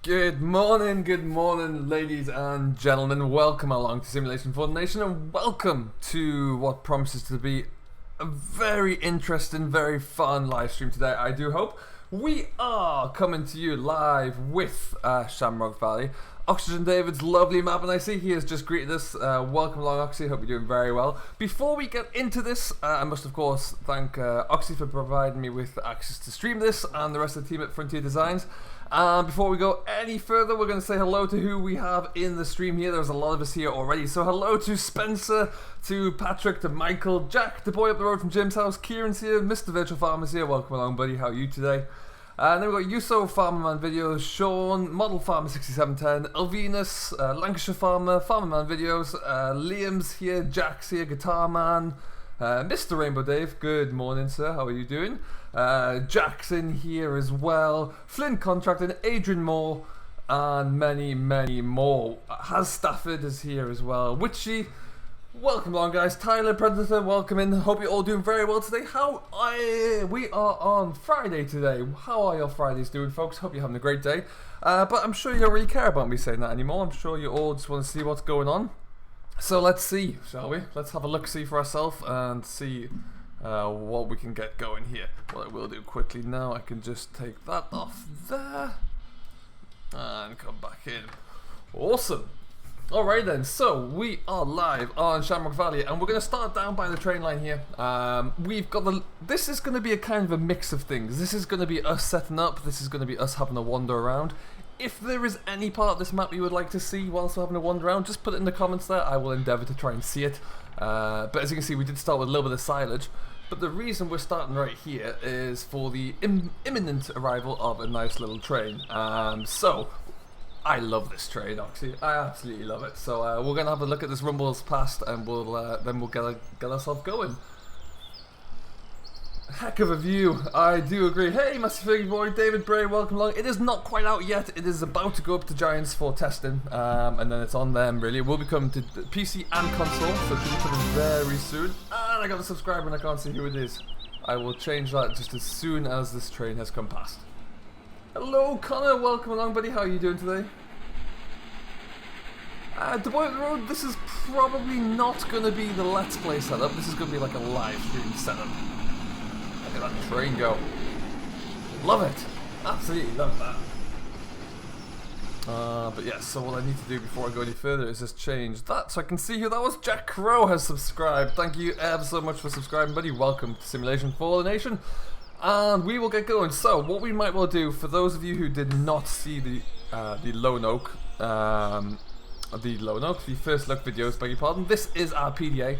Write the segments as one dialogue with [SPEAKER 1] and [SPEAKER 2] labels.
[SPEAKER 1] Good morning, ladies and gentlemen. Welcome along to Simulation for the Nation, and welcome to what promises to be a very interesting, very fun live stream today. I do hope. We are coming to you live with Shamrock Valley, OxygenDavid's lovely map, and I see he has just greeted us. Welcome along, Oxy. Hope you're doing very well. Before we get into this, I must of course thank Oxy for providing me with access to stream this and the rest of the team at Frontier Designs. Before we go any further, we're going to say hello to who we have in the stream here. There's a lot of us here already. So hello to Spencer, to Patrick, to Michael, Jack, the boy up the road from Jim's house, Kieran's here, Mr. Virtual Farmer's here. Welcome along, buddy. How are you today? And then we've got Yuso, Farmerman Videos, Sean, Model Farmer 6710, Elvinus, Lancashire Farmer, Farmerman Videos, Liam's here, Jack's here, Guitar Man, Mr. Rainbow Dave, good morning, sir. How are you doing? Jackson here as well, Flint Contracting, Adrian Moore, and many, many more. Has Stafford is here as well. Witchy, welcome along, guys. Tyler Predator, welcome in. Hope you're all doing very well today. We are on Friday today. How are your Fridays doing, folks? Hope you're having a great day. But I'm sure you don't really care about me saying that anymore. I'm sure you all just want to see what's going on. So let's see, shall we? Let's have a look-see for ourselves and see what we can get going here. What I will do quickly now, I can just take that off there and come back in. Awesome. Alright then, so we are live on Shamrock Valley, and we're going to start down by the train line here. We've got this is going to be a kind of a mix of things. This is going to be us setting up, this is going to be us having a wander around. If there is any part of this map you would like to see whilst we're having a wander around, just put it in the comments there. I will endeavour to try and see it. But as you can see, we did start with a little bit of silage. But the reason we're starting right here is for the imminent arrival of a nice little train. So, I love this train, Oxy. I absolutely love it. So we're going to have a look at this rumbles past, and then we'll get ourselves going. Heck of a view, I do agree. Hey, Massive Figgy Boy, David Bray, welcome along. It is not quite out yet. It is about to go up to Giants for testing, and then it's on them, really. It will be coming to PC and console, so it should be coming very soon. And I got a subscriber and I can't see who it is. I will change that just as soon as this train has come past. Hello, Connor, welcome along, buddy. How are you doing today? The boy up the road, this is probably not going to be the Let's Play setup. This is going to be like a live stream setup. Look at that train go. Love it. Absolutely love that. But yes, so what I need to do before I go any further is just change that so I can see who that was. Jack Crow has subscribed. Thank you ever so much for subscribing, buddy. Welcome to Simulation for the Nation. And we will get going. So what we might well do, for those of you who did not see the Lone Oak, the first look videos, beg your pardon, this is our PDA.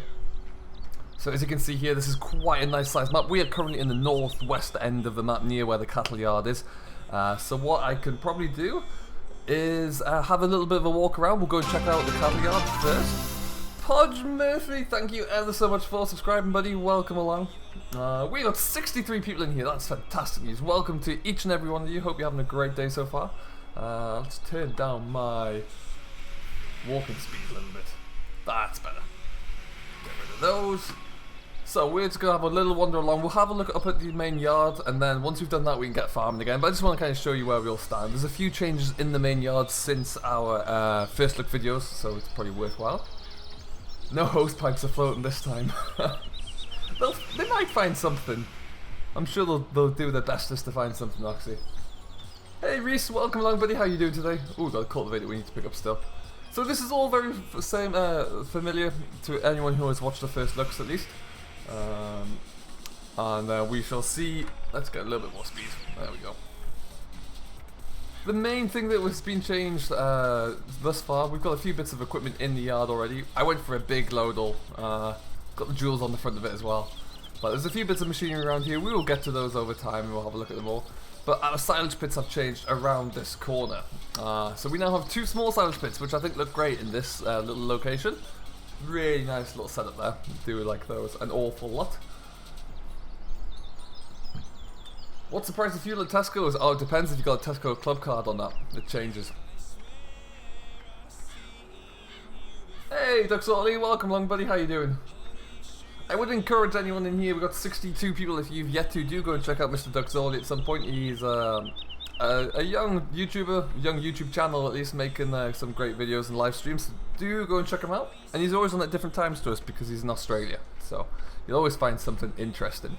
[SPEAKER 1] So as you can see here, this is quite a nice sized map. We are currently in the northwest end of the map, near where the cattle yard is. So what I can probably do is have a little bit of a walk around. We'll go and check out the cattle yard first. Podge Murphy, thank you ever so much for subscribing, buddy. Welcome along. We got 63 people in here. That's fantastic news. Welcome to each and every one of you. Hope you're having a great day so far. Let's turn down my walking speed a little bit. That's better. Get rid of those. So we're just going to have a little wander along. We'll have a look up at the main yard, and then once we've done that we can get farming again. But I just want to kind of show you where we all stand. There's a few changes in the main yard since our first look videos, so it's probably worthwhile. No hose pipes are floating this time. They might find something. I'm sure they'll do their bestest to find something, Oxy. Hey Reese, welcome along, buddy. How you doing today? Ooh, got a cultivator we need to pick up still. So this is all very familiar to anyone who has watched the first looks at least. And we shall see. Let's get a little bit more speed. There we go. The main thing that has been changed thus far, we've got a few bits of equipment in the yard already. I went for a big load all. Got the jewels on the front of it as well. But there's a few bits of machinery around here. We will get to those over time and we'll have a look at them all. But our silage pits have changed around this corner. So we now have two small silage pits, which I think look great in this little location. Really nice little setup there. Do like those an awful lot. What's the price of fuel at Tesco's? Oh, it depends if you've got a Tesco club card or not. It changes. Hey, Duxorley, welcome along, buddy. How you doing? I would encourage anyone in here. We've got 62 people. If you've yet to, do go and check out Mr. Duxorley at some point. He's a a young YouTuber, young YouTube channel at least, making some great videos and live streams. So do go and check him out. And he's always on at different times to us because he's in Australia, so you'll always find something interesting.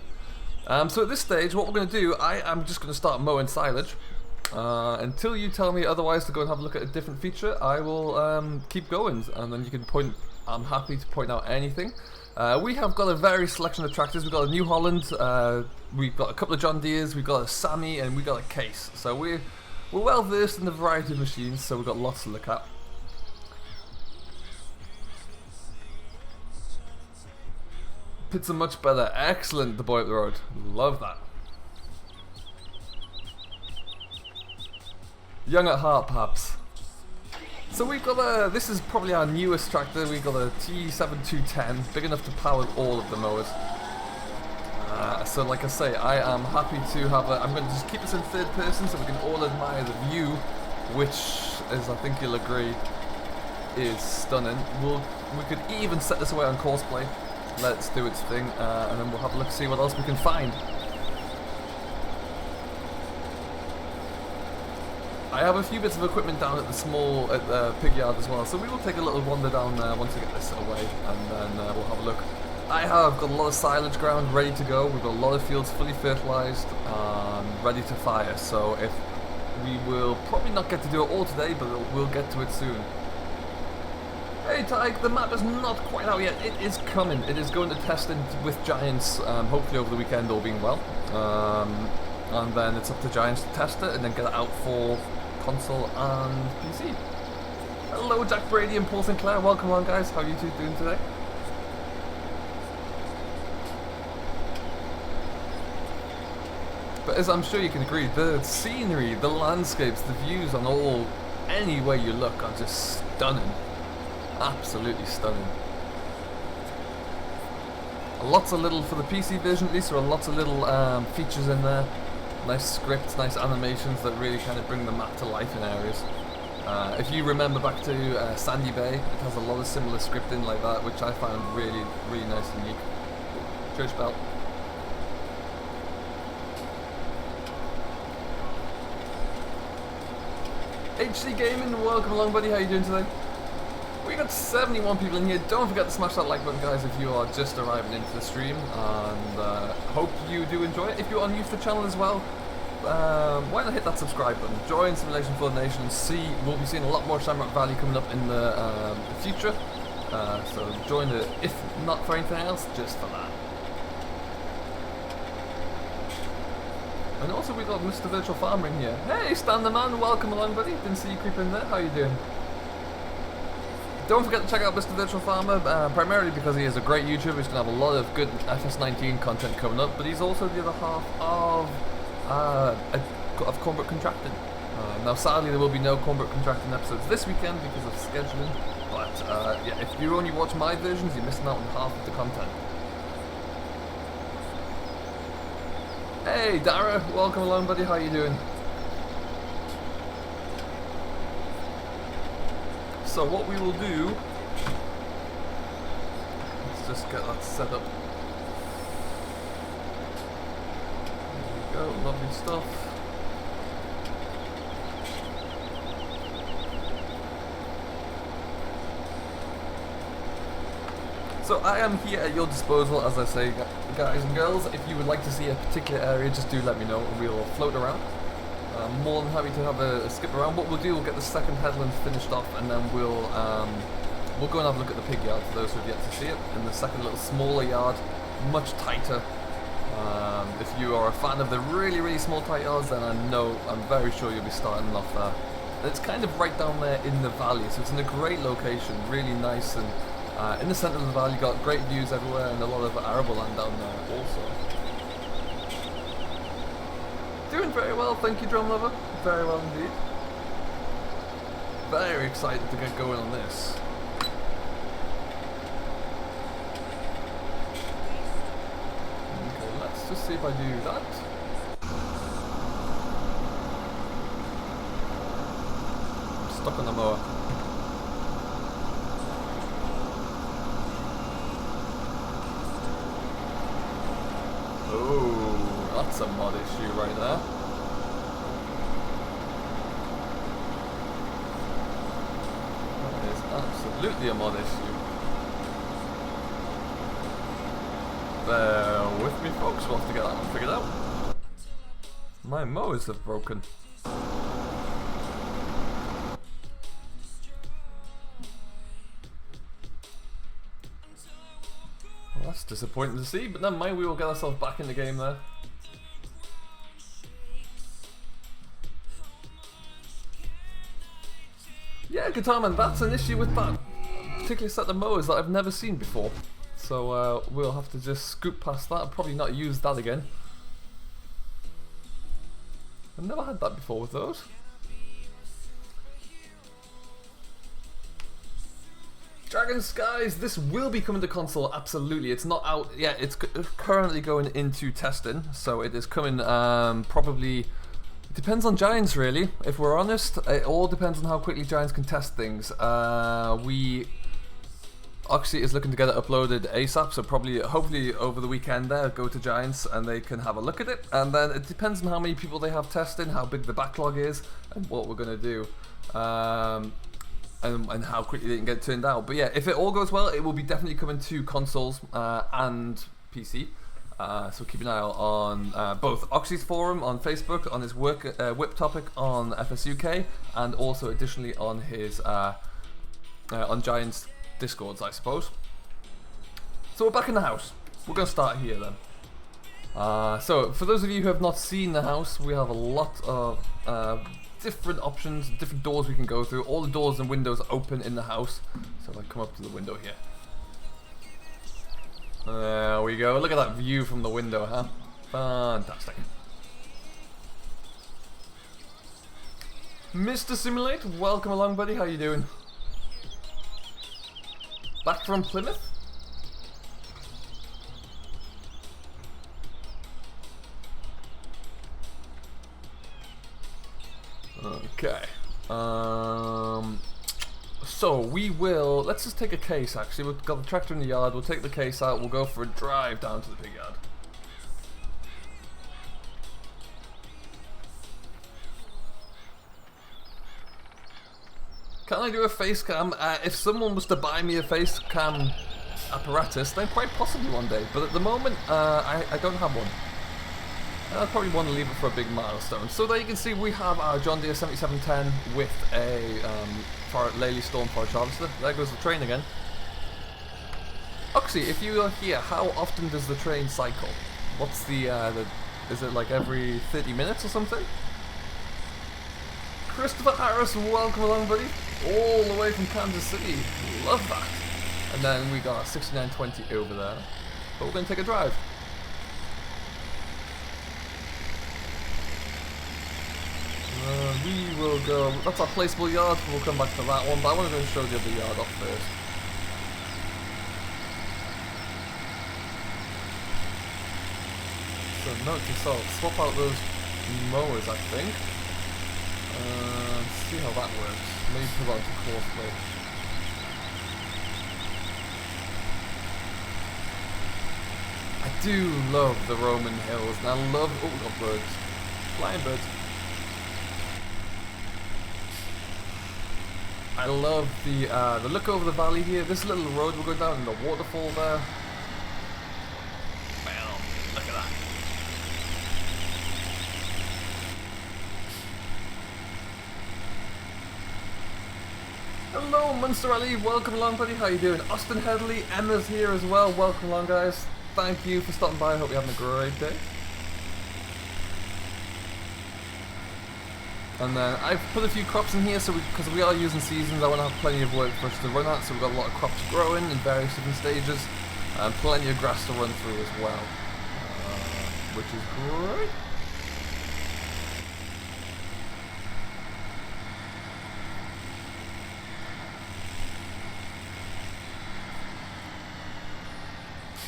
[SPEAKER 1] So at this stage, what we're going to do, I am just going to start mowing silage. Until you tell me otherwise to go and have a look at a different feature, I will keep going, and then you can point. I'm happy to point out anything. We have got a various selection of tractors. We've got a New Holland, we've got a couple of John Deeres, we've got a Sammy, and we've got a Case. So we're well versed in the variety of machines, so we've got lots to look at. Pits are much better. Excellent, the boy up the road. Love that. Young at heart, perhaps. So we've got this is probably our newest tractor. We've got a T7210, big enough to power all of the mowers. So like I say, I am happy to have I'm going to just keep this in third person so we can all admire the view, which, as I think you'll agree, is stunning. We could even set this away on Courseplay. Let's do its thing, and then we'll have a look, see what else we can find. I have a few bits of equipment down at the pig yard as well, so we will take a little wander down there once we get this away, and then we'll have a look. I have got a lot of silage ground ready to go. We've got a lot of fields fully fertilised and ready to fire, so if we will probably not get to do it all today, but we'll get to it soon. Hey Tyke, the map is not quite out yet. It is coming. It is going to testing with Giants, hopefully over the weekend, all being well. And then it's up to Giants to test it and then get it out for console and PC. Hello Jack Brady and Paul Sinclair, welcome on guys. How are you two doing today? But as I'm sure you can agree, the scenery, the landscapes, the views on any way you look are just stunning. Absolutely stunning. Lots of little, for the PC version at least, there are lots of little features in there. Nice scripts, nice animations that really kind of bring the map to life in areas. If you remember back to Sandy Bay, it has a lot of similar scripting like that, which I found really, really nice and unique. Church bell. HC Gaming, welcome along buddy, how you doing today? We got 71 people in here. Don't forget to smash that like button guys if you are just arriving into the stream, and hope you do enjoy it. If you're new to the channel as well, why not hit that subscribe button, join Simulation for the Nation, and we'll be seeing a lot more Shamrock Valley coming up in the future, so join it, if not for anything else, just for that. And also we got Mr. Virtual Farmer in here. Hey Stan the Man, welcome along buddy, didn't see you creep in there, how you doing? Don't forget to check out Mr. Virtual Farmer, primarily because he is a great YouTuber. He's going to have a lot of good FS19 content coming up, but he's also the other half of Cornbrook Contracting. Now sadly there will be no Cornbrook Contracting episodes this weekend because of scheduling, but yeah, if you only watch my versions, you're missing out on half of the content. Hey Dara, welcome along buddy, how you doing? So what we will do, let's just get that set up. There we go, lovely stuff. So I am here at your disposal, as I say, guys and girls. If you would like to see a particular area, just do let me know and we'll float around. I'm more than happy to have a skip around. What we'll do, we'll get the second headland finished off, and then we'll go and have a look at the pig yard for those who have yet to see it. And the second little smaller yard, much tighter. If you are a fan of the really, really small tight yards, then I'm very sure you'll be starting off there. And it's kind of right down there in the valley, so it's in a great location, really nice, and in the centre of the valley, got great views everywhere, and a lot of arable land down there also. Doing very well, thank you Drum Lover, very well indeed. Very excited to get going on this. Okay, let's just see if I do that. I'm stuck on the mower. Oh, that's a mod issue right there. absolutely a mod issue. Bear with me, folks. We'll have to get that one figured out. My mowers have broken. Well, that's disappointing to see, but never mind, we will get ourselves back in the game there. Yeah, Guitar Man, that's an issue with that particular set of mowers that I've never seen before. So we'll have to just scoot past that, probably not use that again. I've never had that before with those. Dragon Skies, this will be coming to console, absolutely. It's not out yet, it's currently going into testing, so it is coming probably, it depends on Giants really, if we're honest. It all depends on how quickly Giants can test things. Oxy is looking to get it uploaded ASAP, so probably, hopefully over the weekend there, go to Giants and they can have a look at it. And then it depends on how many people they have testing, how big the backlog is, and what we're going to do. And how quickly they can get turned out. But yeah, if it all goes well, it will be definitely coming to consoles and PC. So keep an eye out on both Oxy's forum on Facebook, on his whip topic on FSUK, and also additionally on his on Giants Discords, I suppose. So we're back in the house. We're going to start here then. So for those of you who have not seen the house, we have a lot of different options, different doors we can go through. All the doors and windows open in the house. So if I come up to the window here. There we go. Look at that view from the window, huh? Fantastic. Mr. Simulate, welcome along, buddy. How you doing? Back from Plymouth? Okay. So we will, let's just take a case actually. We've got the tractor in the yard, we'll take the case out, we'll go for a drive down to the big yard. Can I do a face cam? If someone was to buy me a face cam apparatus, then quite possibly one day. But at the moment, I don't have one. I'd probably want to leave it for a big milestone. So there you can see we have our John Deere 7710 with a Lely Storm Forage Harvester. There goes the train again. Oxy, if you are here, how often does the train cycle? What's the is it like every 30 minutes or something? Christopher Harris, welcome along, buddy. All the way from Kansas City. Love that. And then we got our 6920 over there. But we're going to take a drive. We will go, that's our placeable yard, we'll come back to that one, but I want to go and show the other yard off first. So note to self, swap out those mowers I think. See how that works. Maybe put on to course play. I do love the Roman hills, and I love, oh we got birds, flying birds. I love the look over the valley here. This little road will go down in the waterfall there. Wow, look at that. Hello, Munster Ali. Welcome along, buddy. How you doing? Austin Headley, Emma's here as well. Welcome along, guys. Thank you for stopping by. I hope you're having a great day. And then I've put a few crops in here, so because we are using seasons, I want to have plenty of work for us to run at. So we've got a lot of crops growing in various different stages, and plenty of grass to run through as well, which is great.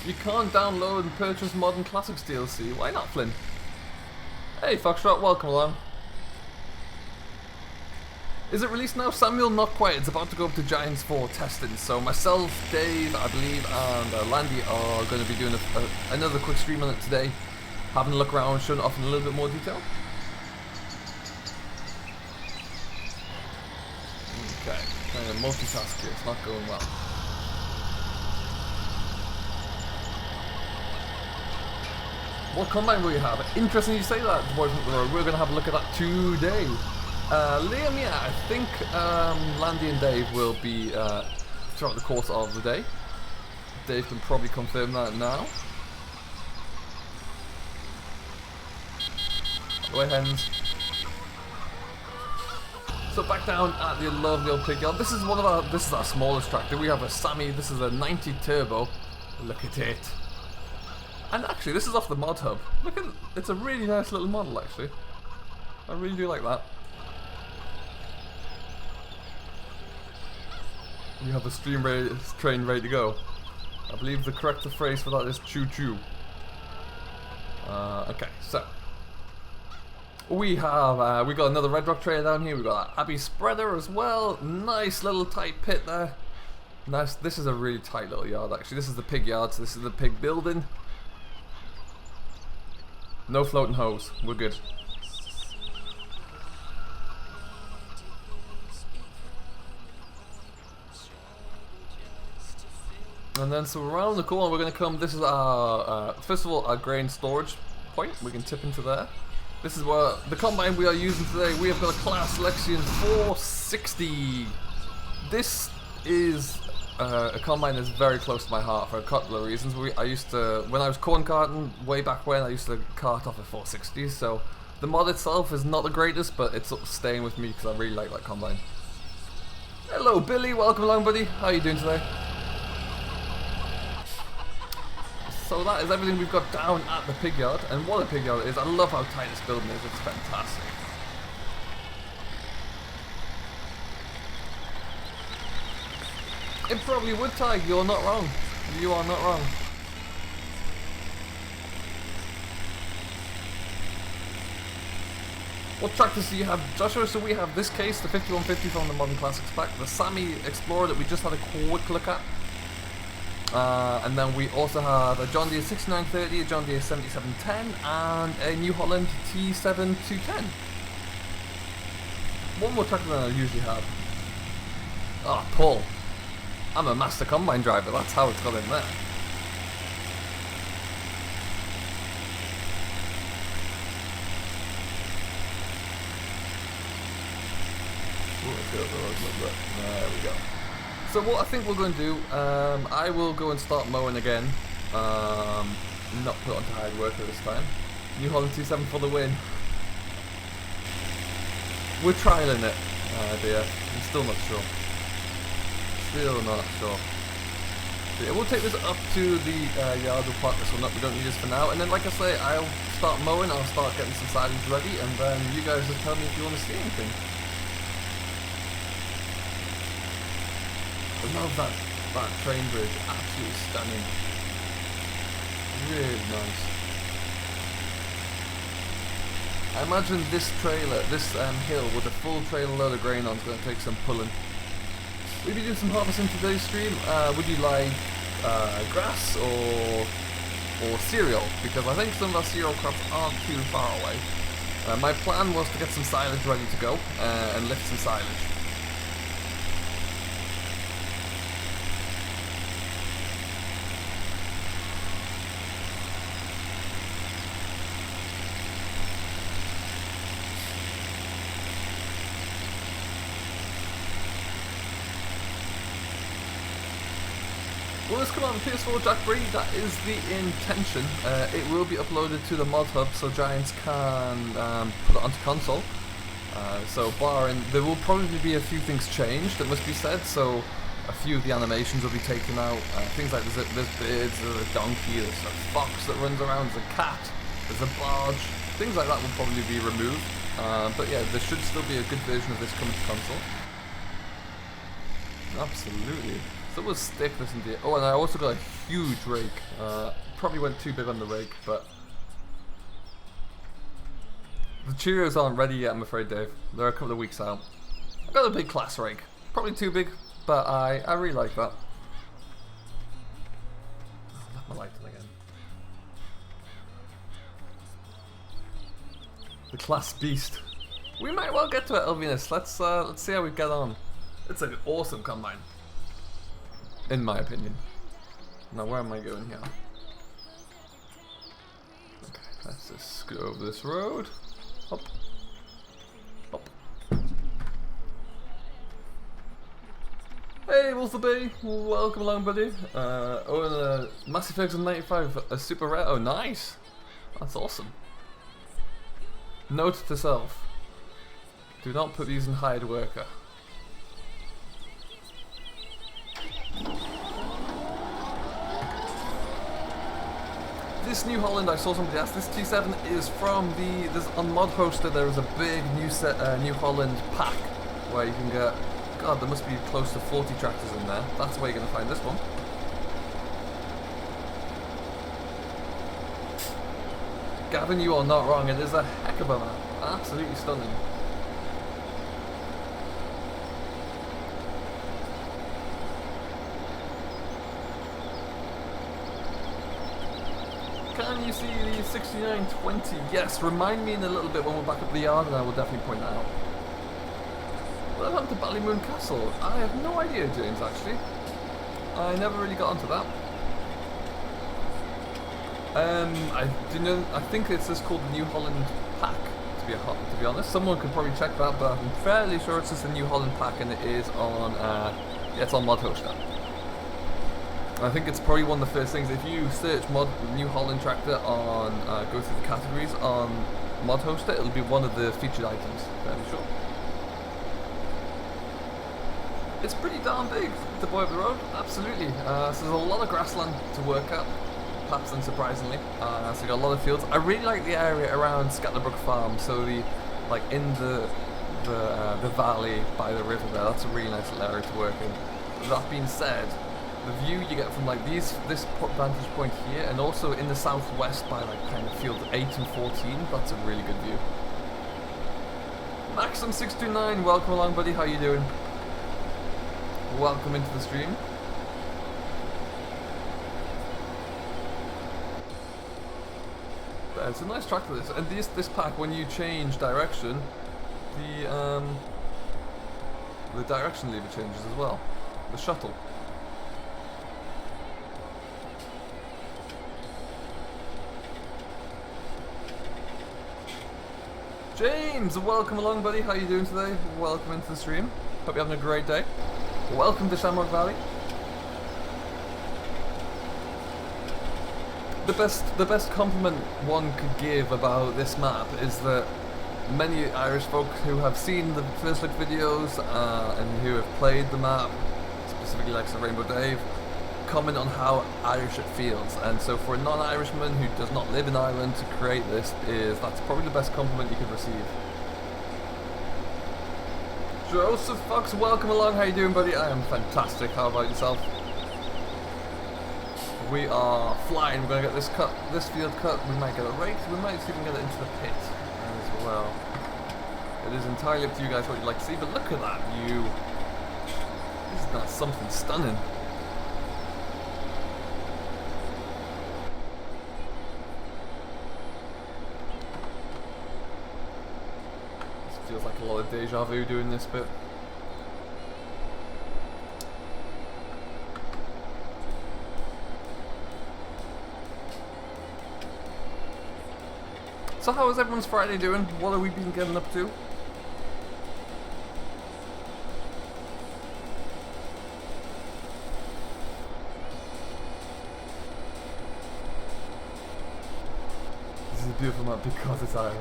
[SPEAKER 1] You can't download and purchase Modern Classics DLC. Why not, Flynn? Hey, Foxtrot, welcome along. Is it released now? Samuel, not quite. It's about to go up to Giants 4 testing. So myself, Dave, I believe, and Landy are going to be doing another quick stream on it today. Having a look around, showing it off in a little bit more detail. Okay, kind multitask here. It's not going well. What combine will you have? Interesting you say that, boys. We're going to have a look at that today. Liam, yeah, I think Landy and Dave will be throughout the course of the day. Dave can probably confirm that now. Away hens. So back down at the lovely old pig yard. This is our smallest tractor. We have a Sammy. This is a 90 turbo. Look at it. And actually, this is off the mod hub. Look at it. It's a really nice little model, actually. I really do like that. You have a train ready to go. I believe the correct phrase for that is choo-choo. Okay, so we got another Red Rock trailer down here. We got Abbey spreader as well. Nice little tight pit there. Nice. This is a really tight little yard. Actually, this is the pig yard. So this is the pig building. No floating hose. We're good. And then so around the corner we're going to come. This is our first of all our grain storage point. We can tip into there. This is where the combine we are using today. We have got a class selection 460. This is a combine that's very close to my heart for a couple of reasons. When I was corn carting way back when, I used to cart off a 460. So the mod itself is not the greatest, but it's staying with me because I really like that combine. Hello Billy, welcome along buddy. How are you doing today? So that is everything we've got down at the pig yard, and what a pig yard it is. I love how tight this building is, it's fantastic. It probably would tag, you're not wrong. You are not wrong. What tractors do you have, Joshua? So we have this case, the 5150 from the Modern Classics pack, the Sammy Explorer that we just had a quick look at. And then we also have a John Deere 6930, a John Deere 7710, and a New Holland T7210. One more tractor than I usually have. Oh, Paul. I'm a master combine driver, that's how it's got in there. Ooh, let's get up the road a little bit. There we go. So what I think we're going to do, I will go and start mowing again. Not put onto hard worker this time. New Holland 27 for the win. We're trialing it, dear. I'm still not sure. Still not sure. So yeah, we'll take this up to the yard. We'll park this one up. We don't need this for now. And then, like I say, I'll start mowing. I'll start getting some silage ready, and then you guys will tell me if you want to see anything. I love that train bridge, absolutely stunning. Really nice. I imagine this trailer, this hill with a full trailer load of grain on is going to take some pulling. We'll be doing some harvesting today's stream. Would you like grass or cereal? Because I think some of our cereal crops aren't too far away. My plan was to get some silage ready to go and lift some silage. Will this come on PS4, Jack Bree? That is the intention. It will be uploaded to the mod hub so Giants can put it onto console. So barring, there will probably be a few things changed, it must be said, so a few of the animations will be taken out. Things like there's birds, there's a donkey, there's a fox that runs around, there's a cat, there's a barge. Things like that will probably be removed. But yeah, there should still be a good version of this coming to console. Absolutely. So we'll stick this into it. Oh, and I also got a huge rake. Probably went too big on the rake, but the Cheerios aren't ready yet, I'm afraid, Dave. They're a couple of weeks out. I got a big class rake. Probably too big, but I really like that. Oh, left my light on again. The class beast. We might well get to it, Elvinus. Let's see how we get on. It's an awesome combine, in my opinion. Now where am I going here? Okay, let's just go over this road. Hop. Hop. Hey Wolfie, welcome along buddy. Oh, and Mass Effect 95, a super rare. Oh nice, that's awesome. Note to self, do not put these in hired worker. This New Holland, I saw somebody ask, this T7 is from there's on Mod Hoster there is a big New Holland pack where you can get, God, there must be close to 40 tractors in there. That's where you're going to find this one. Gavin, you are not wrong, it is a heck of a map. Absolutely stunning. Can you see the 6920? Yes, remind me in a little bit when we're back up the yard and I will definitely point that out. What happened to Ballymoon Castle? I have no idea, James, actually. I never really got onto that. I think it's just called the New Holland Pack, to be honest. Someone could probably check that, but I'm fairly sure it's just the New Holland Pack and it is on, yeah, it's on Mod Hoster. I think it's probably one of the first things, if you search New Holland Tractor on, go through the categories on Mod Hoster, it'll be one of the featured items, fairly sure. It's pretty darn big, the boy up the road, absolutely. So there's a lot of grassland to work at, perhaps unsurprisingly. So you got a lot of fields. I really like the area around Scatterbrook Farm, so like in the valley by the river there, that's a really nice little area to work in. That being said, the view you get from like this vantage point here, and also in the southwest by like kind of field 8 and 14, that's a really good view. Maxim629, welcome along buddy, how you doing? Welcome into the stream. But it's a nice track to this, and this pack, when you change direction, the direction lever changes as well. The shuttle. James, welcome along buddy, how you doing today? Welcome into the stream. Hope you're having a great day. Welcome to Shamrock Valley. The best compliment one could give about this map is that many Irish folk who have seen the first look videos and who have played the map, specifically like Sir Rainbow Dave, comment on how Irish it feels. And so for a non-Irishman who does not live in Ireland to create this, that's probably the best compliment you could receive. Joseph Fox, welcome along, how you doing buddy? I am fantastic, how about yourself? We are flying, we're going to get this field cut, we might get a race, we might even get it into the pit as well. It is entirely up to you guys what you'd like to see, but look at that view. Isn't that something stunning? Feels like a lot of deja vu doing this bit. So how is everyone's Friday doing? What have we been getting up to? This is a beautiful map because it's Irish.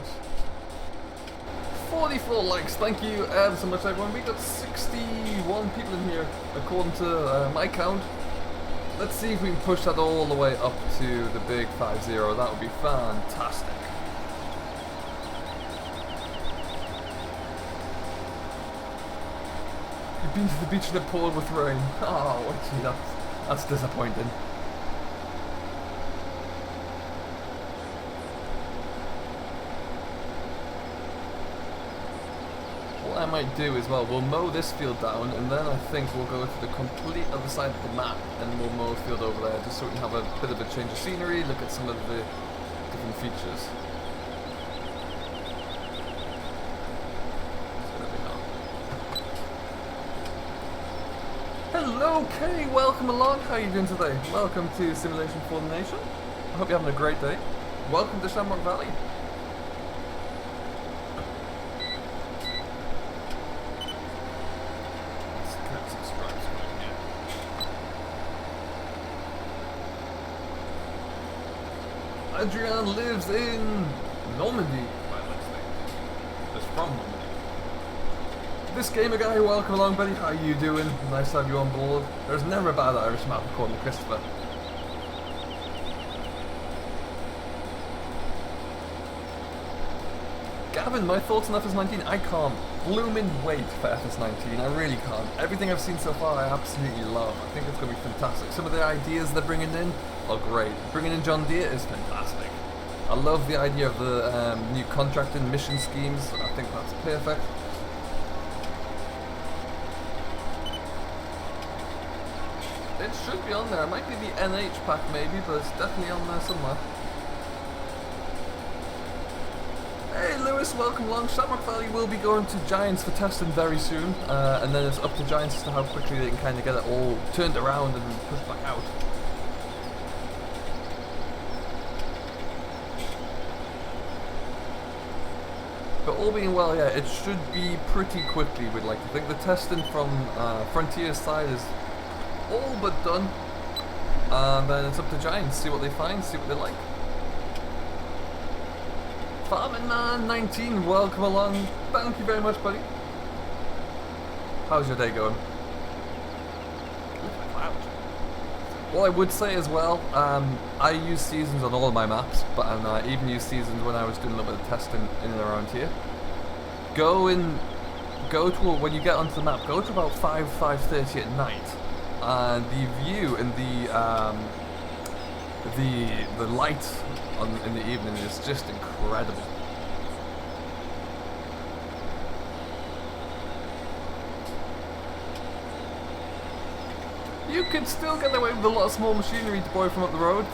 [SPEAKER 1] 44 likes, thank you ever so much everyone. We got 61 people in here according to my count. Let's see if we can push that all the way up to the big 50. That would be fantastic. You've been to the beach in a pool with rain. Oh, gee, that's disappointing. What I might do as well, we'll mow this field down and then I think we'll go to the complete other side of the map and we'll mow the field over there just so we can have a bit of a change of scenery, look at some of the different features. Okay, welcome along. How are you doing today? Welcome to Simulation for the Nation. I hope you're having a great day. Welcome to Shamrock Valley. Let's get some stripes going here. Adrian lives in Normandy, by the looks of things. Just from Normandy. This gamer guy, welcome along, buddy. How you doing? Nice to have you on board. There's never a bad Irish map according to Christopher. Gavin, my thoughts on FS19? I can't blooming wait for FS19. I really can't. Everything I've seen so far, I absolutely love. I think it's going to be fantastic. Some of the ideas they're bringing in are great. Bringing in John Deere is fantastic. I love the idea of the new contracting mission schemes. I think that's perfect. It should be on there. It might be the NH pack maybe, but it's definitely on there somewhere. Hey Lewis, welcome along. Shamrock Valley will be going to Giants for testing very soon, and then it's up to Giants as to how quickly they can kind of get it all turned around and pushed back out. But all being well, yeah, it should be pretty quickly, we'd like to think. The testing from Frontier's side is all but done, and then it's up to Giants, see what they find, see what they like. Farming Man 19, welcome along. Thank you very much, buddy. How's your day going? Well, I would say as well, I use seasons on all of my maps, but I even used seasons when I was doing a little bit of testing in and around here. When you get onto the map, go to about 5:30 at night. And the view and the light in the evening is just incredible. You can still get away with a lot of small machinery deployed from up the road.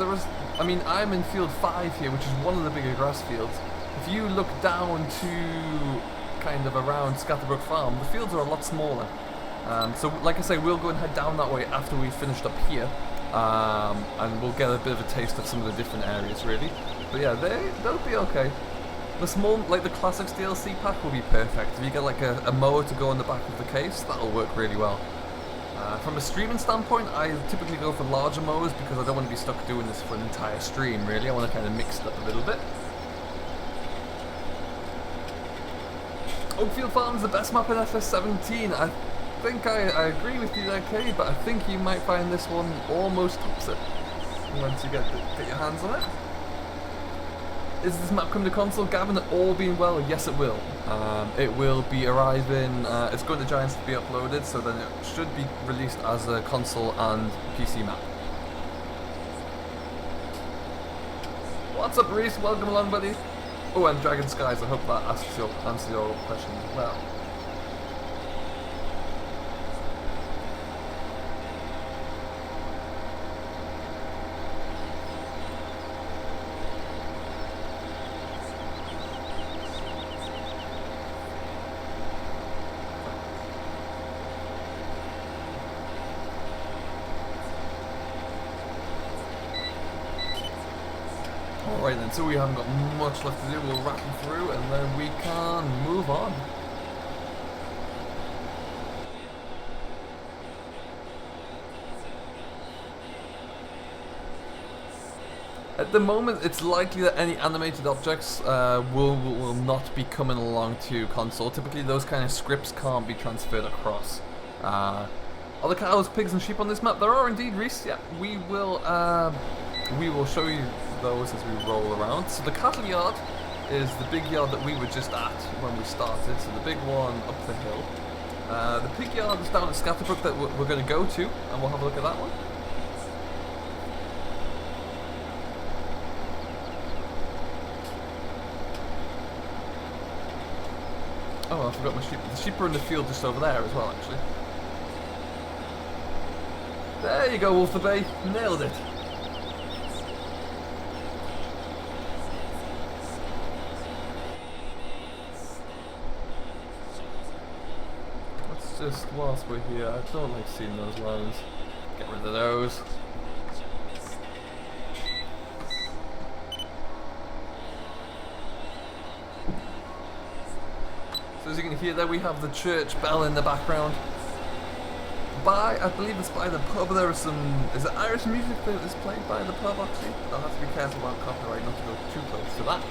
[SPEAKER 1] I'm in field 5 here, which is one of the bigger grass fields. If you look down to kind of around Scatterbrook Farm, the fields are a lot smaller. So like I say, we'll go and head down that way after we've finished up here, and we'll get a bit of a taste of some of the different areas really. But yeah, they'll be okay. The small, like the Classics DLC pack will be perfect. If you get like a mower to go on the back of the case, that'll work really well. From a streaming standpoint, I typically go for larger mowers because I don't want to be stuck doing this for an entire stream really. I want to kind of mix it up a little bit. Oakfield Farm is the best map in FS17. I think I agree with you there, Kay, but I think you might find this one almost tops it once you get your hands on it. Is this map coming to console? Gavin, all being well, yes it will. It will be arriving, it's going to Giants to be uploaded, so then it should be released as a console and PC map. What's up, Reese? Welcome along, buddy. Oh, and Dragon Skies, I hope that answers your question as well. Alright then, so we haven't got much left to do, we'll rattle through and then we can move on. At the moment, it's likely that any animated objects will not be coming along to console. Typically, those kind of scripts can't be transferred across. Are there cows, pigs, and sheep on this map? There are indeed, Reese. Yeah, we will show you those as we roll around. So the cattle yard is the big yard that we were just at when we started. So the big one up the hill. The pig yard is down at Scatterbrook that we're going to go to, and we'll have a look at that one. Oh, I forgot my sheep. The sheep are in the field just over there as well, actually. There you go, Wolfer Bay. Nailed it. Let's just whilst we're here, I don't like seeing those lines. Get rid of those. So as you can hear there, we have the church bell in the background. I believe it's by the pub. There is some, is it Irish music that is played by the pub actually? I'll have to be careful about copyright, not to go too close to that.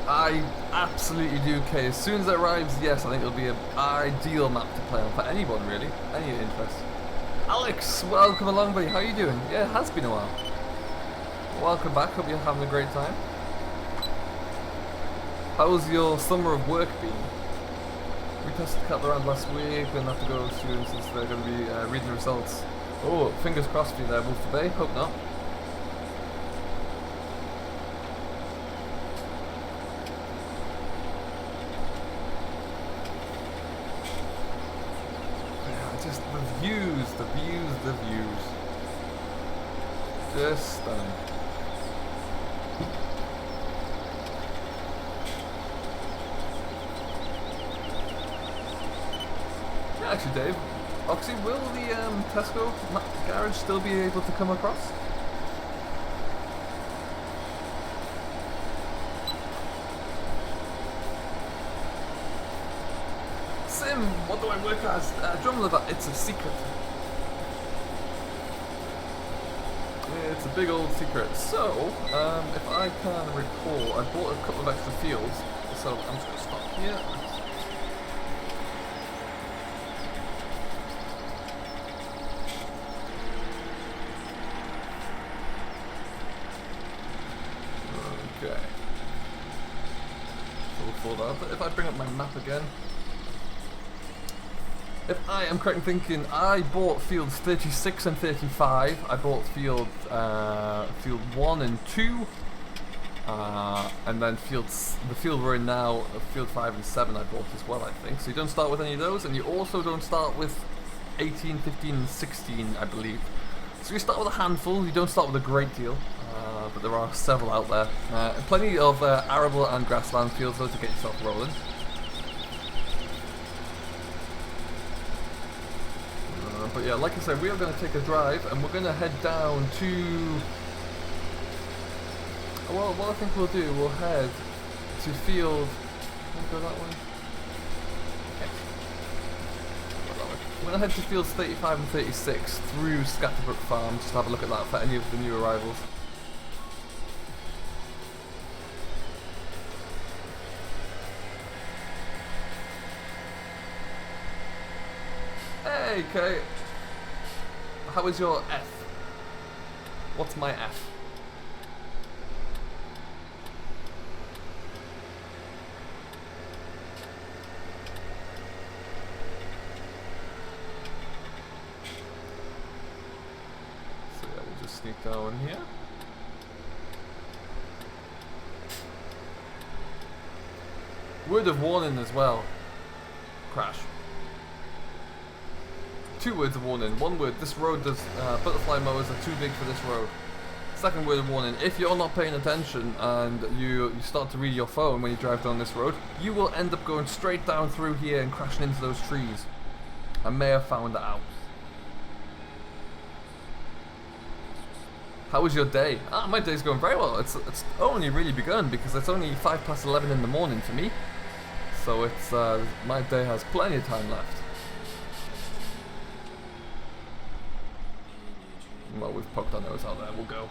[SPEAKER 1] I absolutely do care. As soon as it arrives, yes, I think it'll be an ideal map to play on for anyone really, any interest. Alex, welcome along buddy, how are you doing? Yeah, it has been a while. Welcome back, hope you're having a great time. How's your summer of work been? We tested a couple around last week, we're going to have to go soon since they're going to be reading the results. Oh, fingers crossed for you there, Wolf Bay, hope not. Yeah, just the views. Just stunning. Actually, Dave, Oxy, will the Tesco garage still be able to come across? Sim, what do I work as? Drumlover, it's a secret. Yeah, it's a big old secret. So, if I can recall, I bought a couple of extra fields, so I'm just going to stop here. Okay. So we'll that. But if I bring up my map again, if I am correct in thinking, I bought fields 36 and 35. I bought field 1 and 2, and then the field we're in now, field 5 and 7 I bought as well, I think. So you don't start with any of those, and you also don't start with 18, 15, and 16, I believe. So you start with a handful. You don't start with a great deal. But there are several out there. Plenty of arable and grassland fields though to get yourself rolling. But yeah, like I said, we are going to take a drive and we're going to head down to... Well, what I think we'll do, we'll head to field... Can I go that way? Okay. We're going to head to fields 35 and 36 through Scatterbrook Farm, just to have a look at that for any of the new arrivals. Hey, Kate. How is your F? What's my F? So yeah, we'll just sneak down here. Word of warning as well. Crash. 2 words of warning. 1 word, this road does, butterfly mowers are too big for this road. 2nd word of warning, if you're not paying attention and you start to read your phone when you drive down this road, you will end up going straight down through here and crashing into those trees. I may have found that out. How was your day? My day's going very well. It's only really begun because it's only 11:05 in the morning for me. So it's my day has plenty of time left. Well, we've poked our nose out there, we'll go.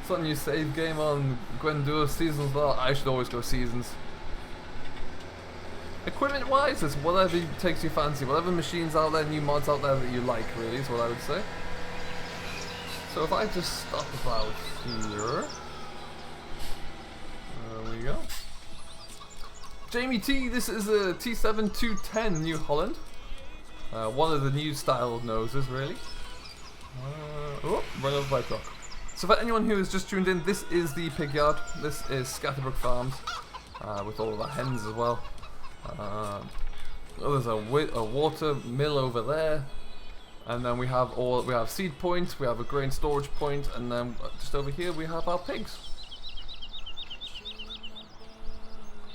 [SPEAKER 1] It's on new save game on Gwendor Seasons. Well, I should always go Seasons. Equipment wise, it's whatever takes your fancy, whatever machines out there, new mods out there that you like, really, is what I would say. So if I just stop about here. There we go. Jamie T, this is a T7 210 New Holland. One of the new style noses, really. Oh, run over by a truck. So for anyone who has just tuned in, this is the pig yard. This is Scatterbrook Farms, with all of our hens as well. There's a water mill over there, and then we have seed point, we have a grain storage point, and then just over here we have our pigs.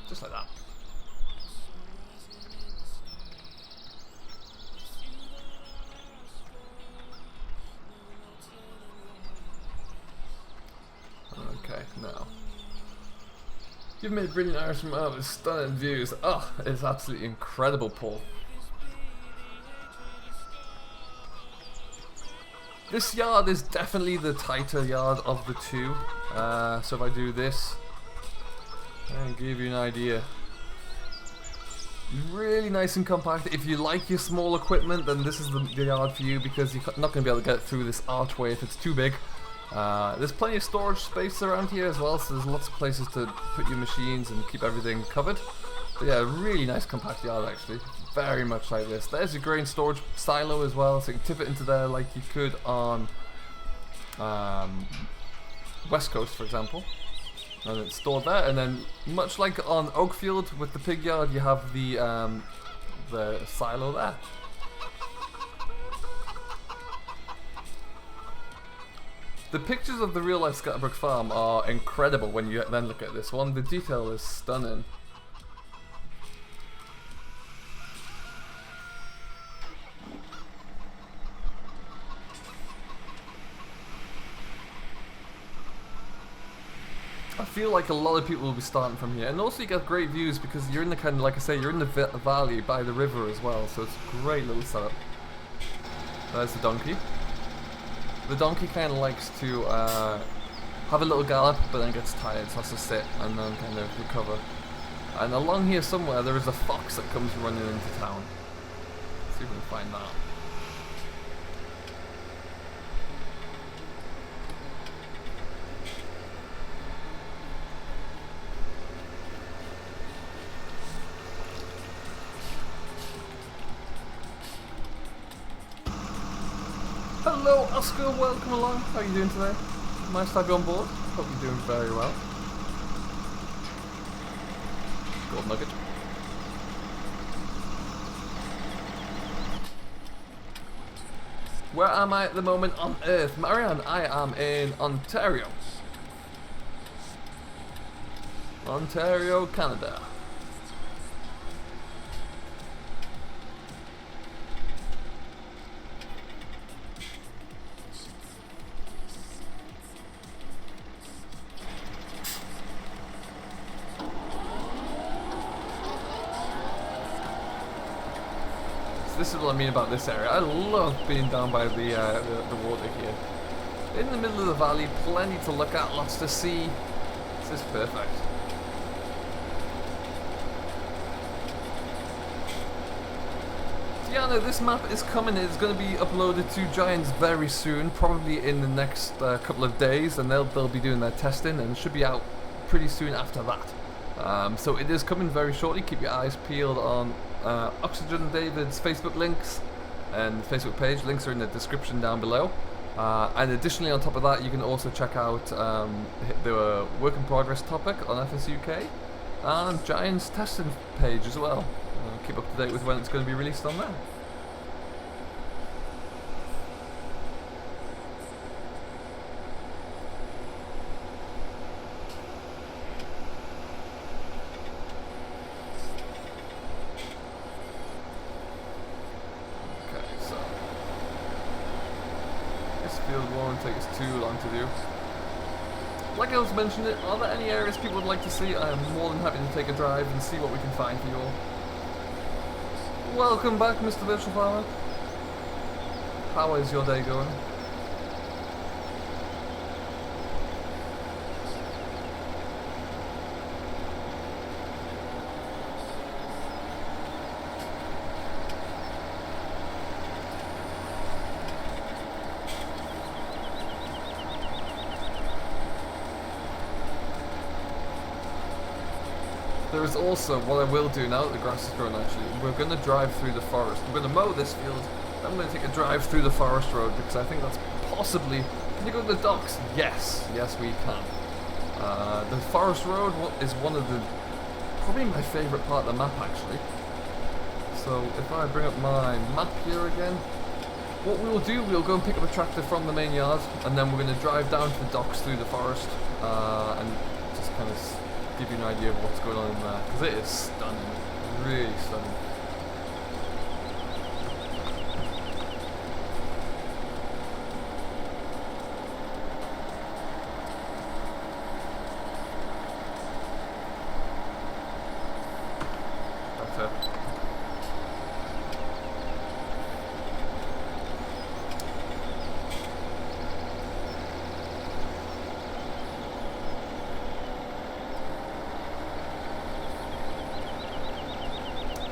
[SPEAKER 1] Just like that. Okay, now. You've made brilliant Irishman out with stunning views. Oh, it's absolutely incredible, Paul. This yard is definitely the tighter yard of the two. So if I do this, I'll give you an idea. Really nice and compact. If you like your small equipment, then this is the yard for you, because you're not going to be able to get through this archway if it's too big. There's plenty of storage space around here as well, so there's lots of places to put your machines and keep everything covered. But yeah, really nice compact yard actually. Very much like this. There's your grain storage silo as well, so you can tip it into there like you could on West Coast, for example. And it's stored there, and then much like on Oakfield with the pig yard, you have the silo there. The pictures of the real life Scatterbrook farm are incredible when you then look at this one. The detail is stunning. I feel like a lot of people will be starting from here, and also you get great views because you're in the kind of, like I say, you're in the valley by the river as well, so it's a great little setup. There's the donkey. The donkey kind of likes to have a little gallop, but then gets tired, so has to sit and then kind of recover. And along here somewhere there is a fox that comes running into town. Let's see if we can find that. Hello Oscar, welcome along. How are you doing today? Nice to have you on board. Hope you're doing very well. Gold nugget. Where am I at the moment on Earth? Marianne, I am in Ontario. Ontario, Canada. This is what I mean about this area. I love being down by the water here. In the middle of the valley, plenty to look at, lots to see. This is perfect. So yeah, no, this map is coming. It's going to be uploaded to Giants very soon, probably in the next couple of days, and they'll be doing their testing, and it should be out pretty soon after that. So it is coming very shortly. Keep your eyes peeled on OxygenDavid's Facebook links and Facebook page. Links are in the description down below. And additionally, on top of that, you can also check out the work in progress topic on FS UK and Giants testing page as well. Keep up to date with when it's going to be released on there. Won't take us too long to do. Like I was mentioning, are there any areas people would like to see? I am more than happy to take a drive and see what we can find for you all. Welcome back, Mr. Virtual Farmer. How is your day going? There is also, what I will do now that the grass is grown actually, we're going to drive through the forest. We're going to mow this field, then we're going to take a drive through the forest road, because I think that's possibly... Can you go to the docks? Yes, yes we can. The forest road is one of the... probably my favourite part of the map actually. So if I bring up my map here again, what we'll do, we'll go and pick up a tractor from the main yard, and then we're going to drive down to the docks through the forest, and just kind of give you an idea of what's going on in there, because it is stunning, really stunning.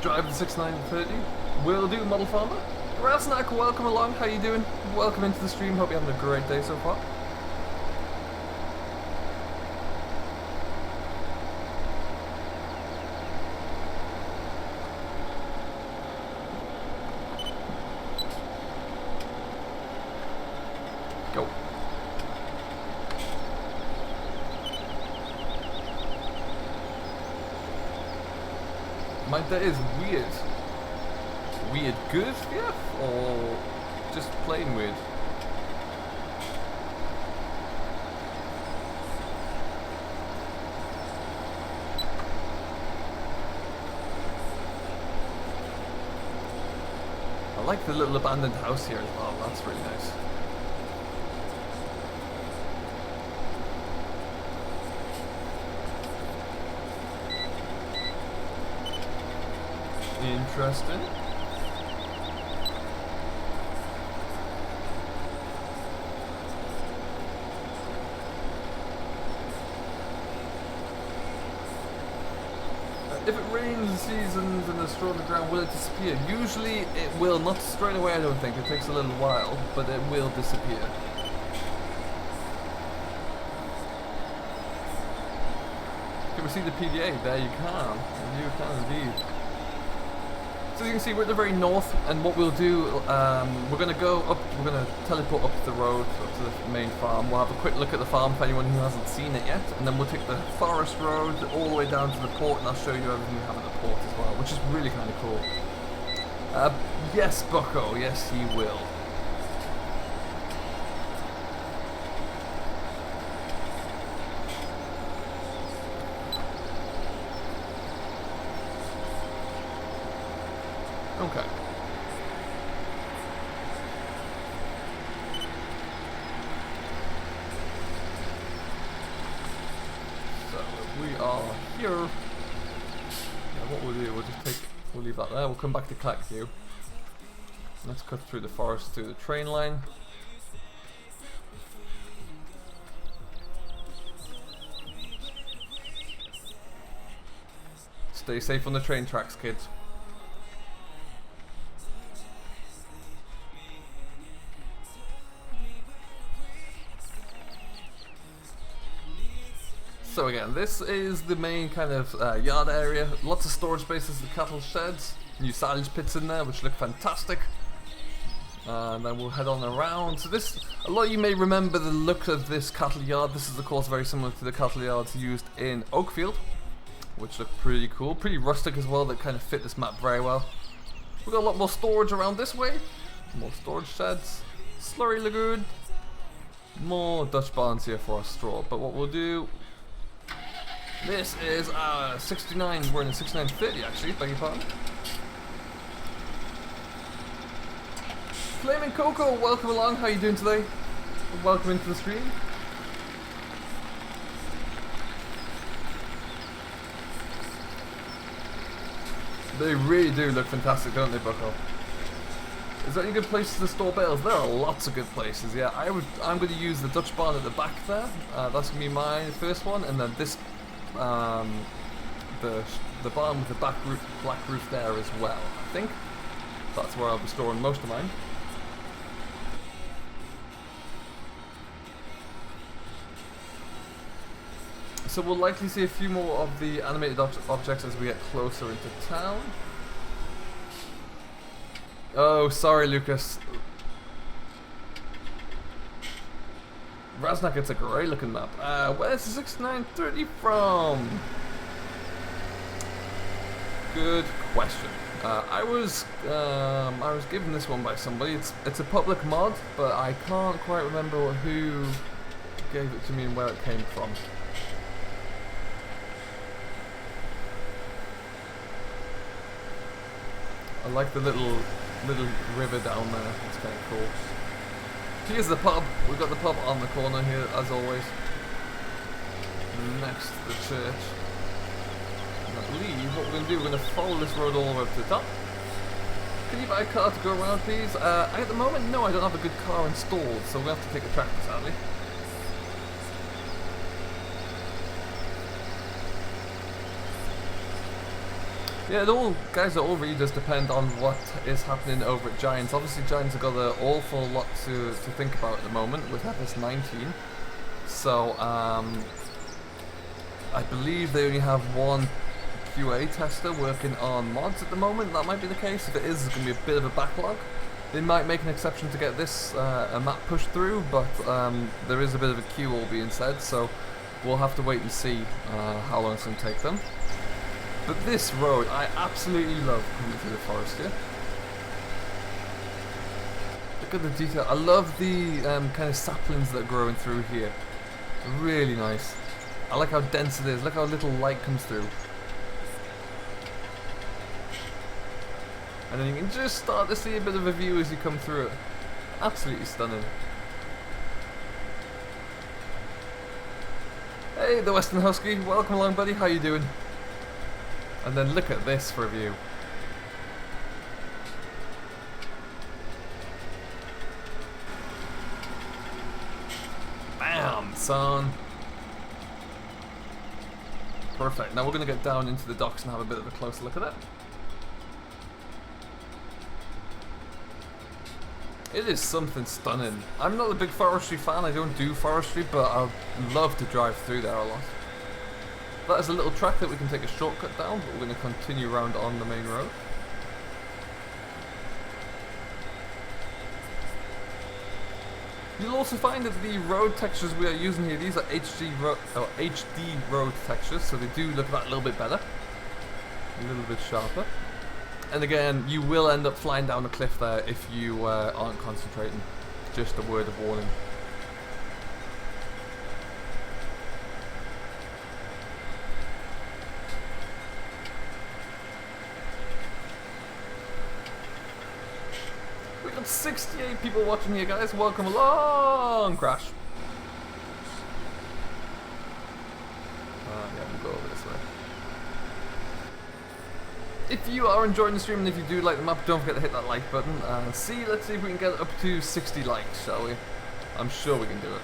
[SPEAKER 1] drive the 6930. Will do, Model Farmer. Raznak, welcome along. How you doing? Welcome into the stream. Hope you're having a great day so far. Go. My day is weird. Weird good, yeah? Or just plain weird? I like the little abandoned house here as well. That's really nice. Interesting. If it rains seasons and there's straw on the ground, will it disappear? Usually it will, not straight away I don't think, it takes a little while, but it will disappear. Can we see the PDA? There you can. You can indeed. So you can see we're at the very north, and what we'll do, we're going to go up, we're going to teleport up the road, up to the main farm. We'll have a quick look at the farm for anyone who hasn't seen it yet, and then we'll take the forest road all the way down to the port, and I'll show you everything we have at the port as well, which is really kind of cool. Yes, Bucko, yes he will. Okay. So we are here. Now what we'll do, we'll leave that there. We'll come back to collect you. Let's cut through the forest through the train line. Stay safe on the train tracks, kids. So again, this is the main kind of yard area. Lots of storage spaces, the cattle sheds, new silage pits in there, which look fantastic. And then we'll head on around. So this, a lot of you may remember the look of this cattle yard. This is of course very similar to the cattle yards used in Oakfield, which look pretty cool, pretty rustic as well. That kind of fit this map very well. We've got a lot more storage around this way. More storage sheds, slurry lagoon, more Dutch barns here for our straw. But what we'll do. This is 69, we're in a 6930 actually, beg your pardon. Flaming Coco, welcome along, how are you doing today? Welcome into the stream. They really do look fantastic, don't they, Bucko? Is there any good places to store bales? There are lots of good places, yeah. I'm going to use the Dutch barn at the back there. That's going to be my first one, and then this the barn with the black roof there as well. I think that's where I'll be storing most of mine. So we'll likely see a few more of the animated objects as we get closer into town. Oh, sorry, Lucas. Raznak, it's a great looking map. Where's the 6930 from? Good question. I was given this one by somebody. It's a public mod, but I can't quite remember who gave it to me and where it came from. I like the little river down there. It's kind of cool. Here's the pub. We've got the pub on the corner here, as always. Next to the church. And I believe what we're going to do, we're going to follow this road all the way up to the top. Can you buy a car to go around, please? At the moment, no, I don't have a good car installed, so we'll have to take a tractor, sadly. Yeah, it all, guys, it all really does depend on what is happening over at Giants. Obviously, Giants have got an awful lot to think about at the moment with FS19. So, I believe they only have one QA tester working on mods at the moment. That might be the case. If it is, it's going to be a bit of a backlog. They might make an exception to get this a map pushed through, but there is a bit of a queue, all being said, so we'll have to wait and see how long it's going to take them. But this road, I absolutely love coming through the forest here. Look at the detail. I love the kind of saplings that are growing through here. Really nice. I like how dense it is. Look how little light comes through. And then you can just start to see a bit of a view as you come through it. Absolutely stunning. Hey, the Western Husky. Welcome along, buddy. How you doing? And then look at this for a view. Bam, son. Perfect. Now we're going to get down into the docks and have a bit of a closer look at it. It is something stunning. I'm not a big forestry fan, I don't do forestry, but I love to drive through there a lot. That is a little track that we can take a shortcut down, but we're going to continue around on the main road. You'll also find that the road textures we are using here, these are HD road textures, so they do look that little bit better. A little bit sharper. And again, you will end up flying down a cliff there if you aren't concentrating. Just a word of warning. We've got 68 people watching here, guys. Welcome along, Crash. Yeah, we'll go over this way. If you are enjoying the stream and if you do like the map, don't forget to hit that like button. And let's see if we can get up to 60 likes, shall we? I'm sure we can do it.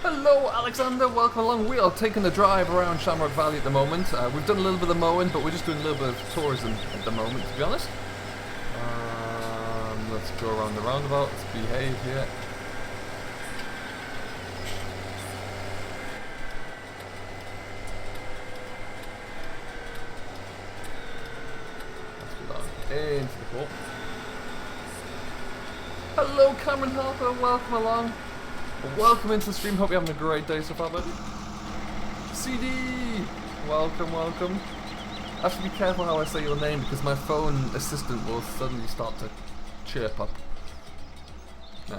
[SPEAKER 1] Hello Alexander, welcome along. We are taking a drive around Shamrock Valley at the moment. We've done a little bit of mowing, but we're just doing a little bit of tourism at the moment, to be honest. Let's go around the roundabout, let's behave here. Let's go down into the port. Hello Cameron Harper, welcome along. Welcome into the stream, hope you're having a great day so far, buddy. CD, welcome, welcome. I have to be careful how I say your name because my phone assistant will suddenly start to chirp up.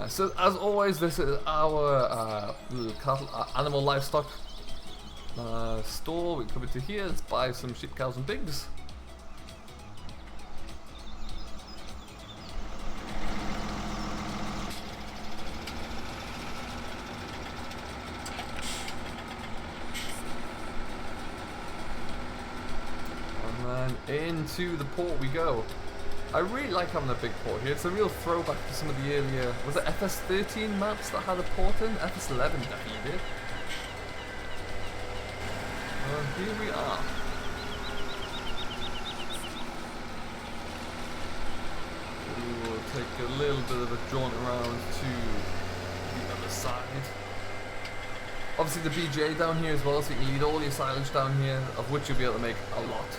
[SPEAKER 1] So as always, this is our cattle, animal livestock store. We come into here, let's buy some sheep, cows and pigs. And then into the port we go. I really like having a big port here. It's a real throwback to some of the earlier, was it FS13 maps that had a port in? FS11 definitely did. Here we are. We will take a little bit of a jaunt around to the other side. Obviously the BJ down here as well, so you can lead all your silage down here, of which you'll be able to make a lot.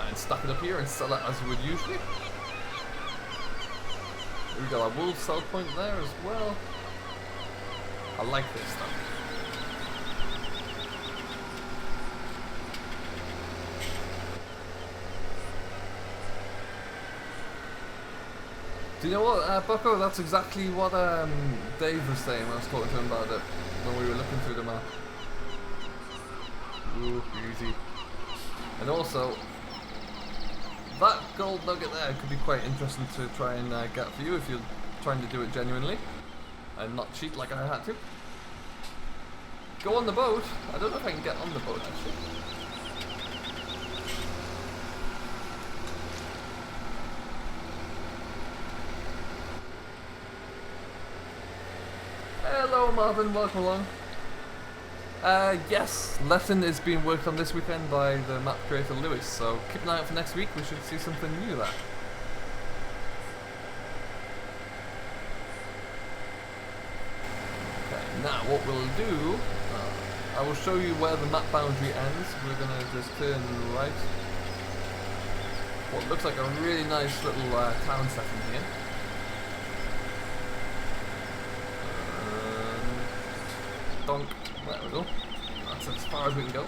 [SPEAKER 1] And stack it up here and sell it as you would usually. We got our wolf sell point there as well. I like this stuff. Do you know what, Bucko? That's exactly what Dave was saying when I was talking to him about it when we were looking through the map. Ooh, easy. And also, that gold nugget there could be quite interesting to try and get for you if you're trying to do it genuinely and not cheat like I had to. Go on the boat. I don't know if I can get on the boat actually. Hello Marvin, welcome along. Yes, Lesson is being worked on this weekend by the map creator Lewis, so keep an eye out for next week, we should see something new there. Okay, now what we'll do, I will show you where the map boundary ends. We're going to just turn right. What looks like a really nice little town setting here. Donk. There we go. That's as far as we can go.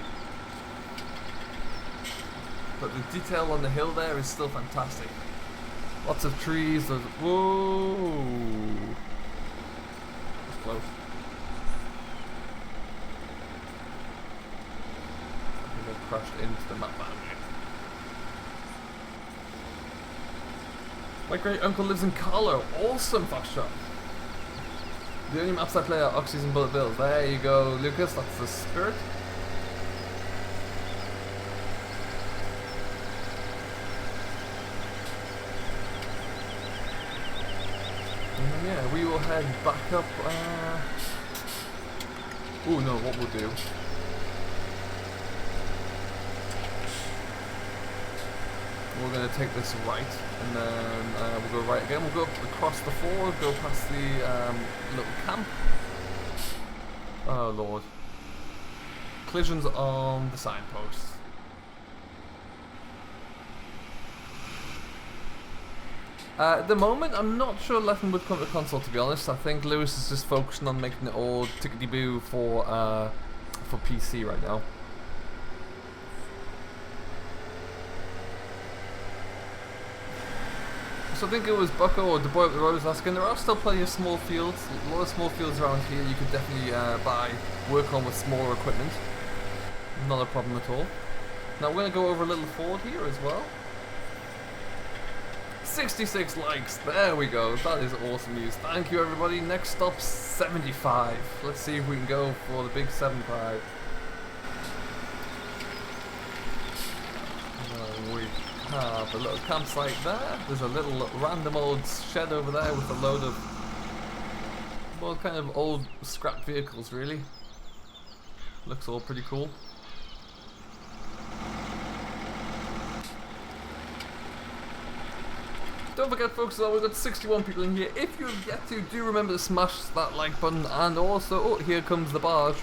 [SPEAKER 1] But the detail on the hill there is still fantastic. Lots of trees. There's, whoa! That's close. I think I've crashed into the map boundary. My great uncle lives in Carlo. Awesome, Foxtrot. The only maps I play are Oxys and Bullet Bills. There you go, Lucas. That's the spirit. And then, yeah, we will head back up. Oh no, what we'll do. We're going to take this right, and then we'll go right again. We'll go up across the ford, go past the little camp. Oh lord. Collisions on the signpost. At the moment, I'm not sure Leffen would come to console, to be honest. I think Lewis is just focusing on making it all tickety-boo for PC right now. So I think it was Bucko or the boy up the road was asking, there are still plenty of small fields, a lot of small fields around here you could definitely work on with smaller equipment. Not a problem at all. Now we're going to go over a little ford here as well. 66 likes, there we go, that is awesome news. Thank you everybody. Next stop 75. Let's see if we can go for the big 75. Have a little campsite there. There's a little random old shed over there with a load of, well, kind of old scrap vehicles really. Looks all pretty cool. Don't forget folks, though, we've got 61 people in here. If you have yet to, do remember to smash that like button, and also, oh, here comes the barge.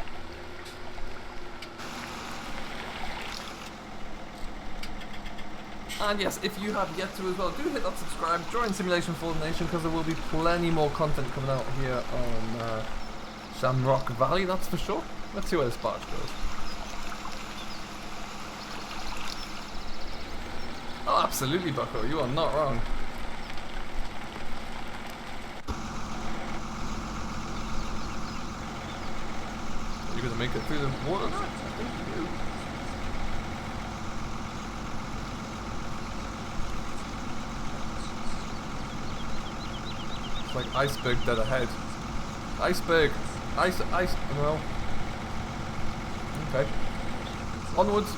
[SPEAKER 1] And yes, if you have yet to as well, do hit that subscribe, join Simulation for the Nation, because there will be plenty more content coming out here on Shamrock Valley, that's for sure. Let's see where this barge goes. Oh, absolutely, Bucko, you are not wrong. Are you going to make it through the water now? I think you do. Like iceberg dead ahead. Iceberg! Ice, no. Okay. Onwards!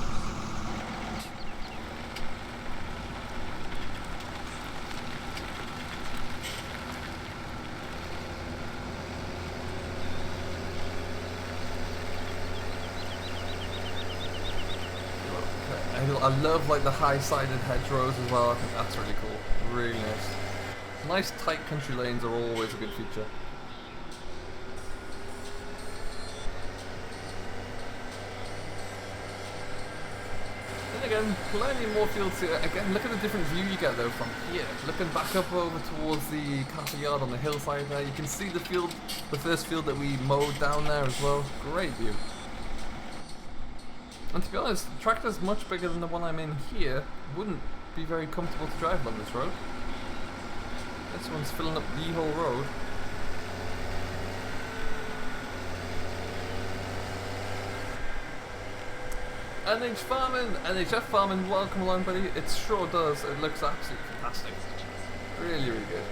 [SPEAKER 1] Okay. I love like the high-sided hedgerows as well, I think that's really cool. Really nice. Nice tight country lanes are always a good feature. Then again, plenty more fields here. Again, look at the different view you get though from here. Looking back up over towards the castle yard on the hillside there, you can see the field, the first field that we mowed down there as well. Great view. And to be honest, the tractor's much bigger than the one I'm in here. Wouldn't be very comfortable to drive on this road. This one's filling up the whole road. NHF Farming, welcome along buddy. It sure does, it looks absolutely fantastic. Really, really good.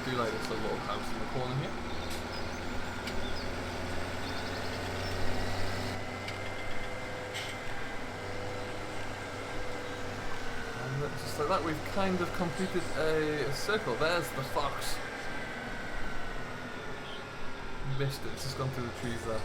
[SPEAKER 1] I do like this little house in the corner here. Let's just just like that, we've kind of completed a circle. There's the fox. Missed it, it's just gone through the trees there.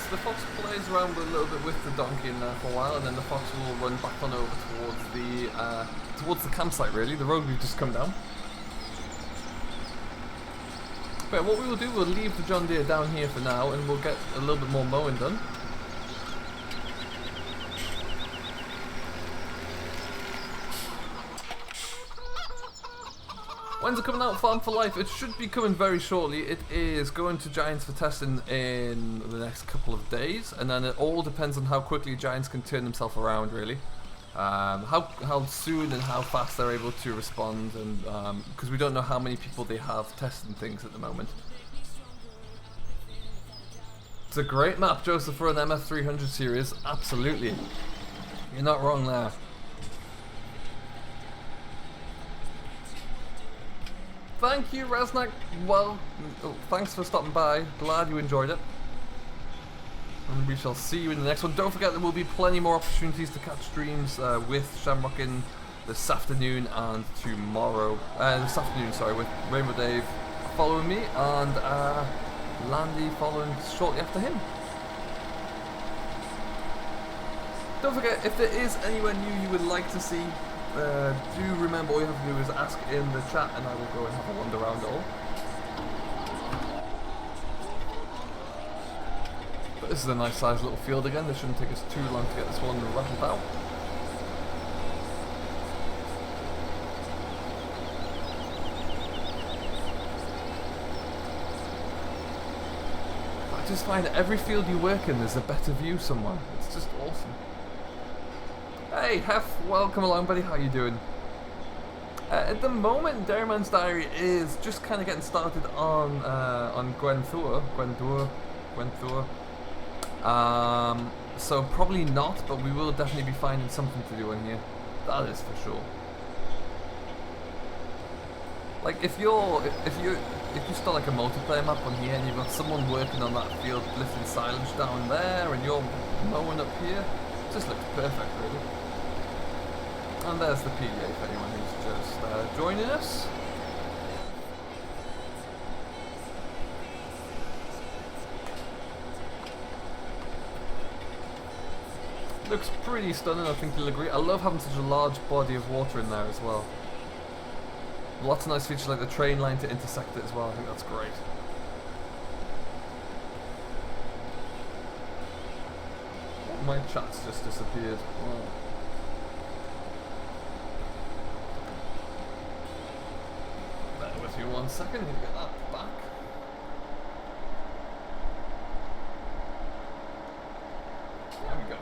[SPEAKER 1] The fox plays around a little bit with the donkey in there for a while, and then the fox will run back on over towards the campsite, really, the road we've just come down. But what we will do, we'll leave the John Deere down here for now, and we'll get a little bit more mowing done. When's it coming out, Farm for Life? It should be coming very shortly. It is going to Giants for testing in the next couple of days, and then it all depends on how quickly Giants can turn themselves around, really. How soon and how fast they're able to respond, and because we don't know how many people they have testing things at the moment. It's a great map, Joseph, for an MF300 series. Absolutely. You're not wrong there. Thank you, Resnack. Well, thanks for stopping by. Glad you enjoyed it. And we shall see you in the next one. Don't forget there will be plenty more opportunities to catch streams with Shamrock in this afternoon and tomorrow. This afternoon, sorry, with Rainbow Dave following me and Landy following shortly after him. Don't forget, if there is anywhere new you would like to see, do remember all you have to do is ask in the chat and I will go and have a wander around it all. But this is a nice sized little field again. This shouldn't take us too long to get this one rattled out. I just find that every field you work in there's a better view somewhere. It's just awesome. Hey Hef, welcome along buddy, how you doing? At the moment Dairyman's Diary is just kind of getting started on Gwenthur. So probably not, but we will definitely be finding something to do in here. That is for sure. Like if you start like a multiplayer map on here and you've got someone working on that field lifting silage down there and you're mowing up here, it just looks perfect really. And there's the PDA for anyone who's just joining us. Looks pretty stunning, I think you'll agree. I love having such a large body of water in there as well. Lots of nice features like the train line to intersect it as well, I think that's great. Oh, my chat's just disappeared. Wow. Bear with me 1 second, we'll get that back. There we go.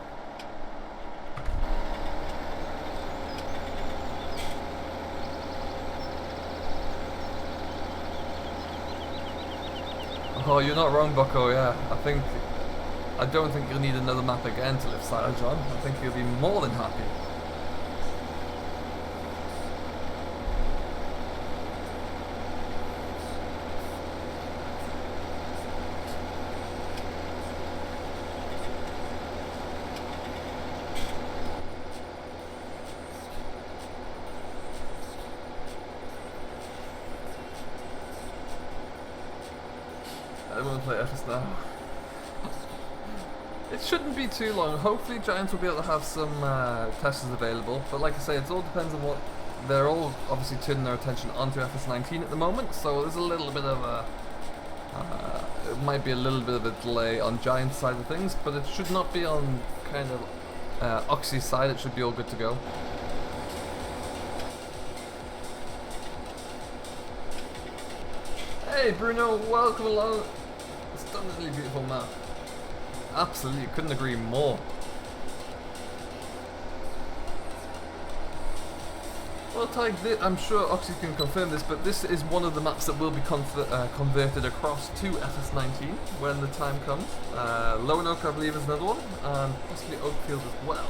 [SPEAKER 1] Oh, you're not wrong, Bucko, yeah. I don't think you'll need another map again to lift silage on. I think you'll be more than happy. I want to play FS now. It shouldn't be too long. Hopefully Giants will be able to have some testers available, but like I say, it all depends on what... They're all obviously turning their attention onto FS19 at the moment, so there's a little bit of a... it might be a little bit of a delay on Giants' side of things, but it should not be on kind of Oxy's side. It should be all good to go. Hey Bruno, welcome along. Stunningly beautiful map. Absolutely, couldn't agree more. Well, Tyke, I'm sure Oxy can confirm this, but this is one of the maps that will be converted across to FS19 when the time comes. Lonoke, I believe, is another one, and possibly Oakfield as well.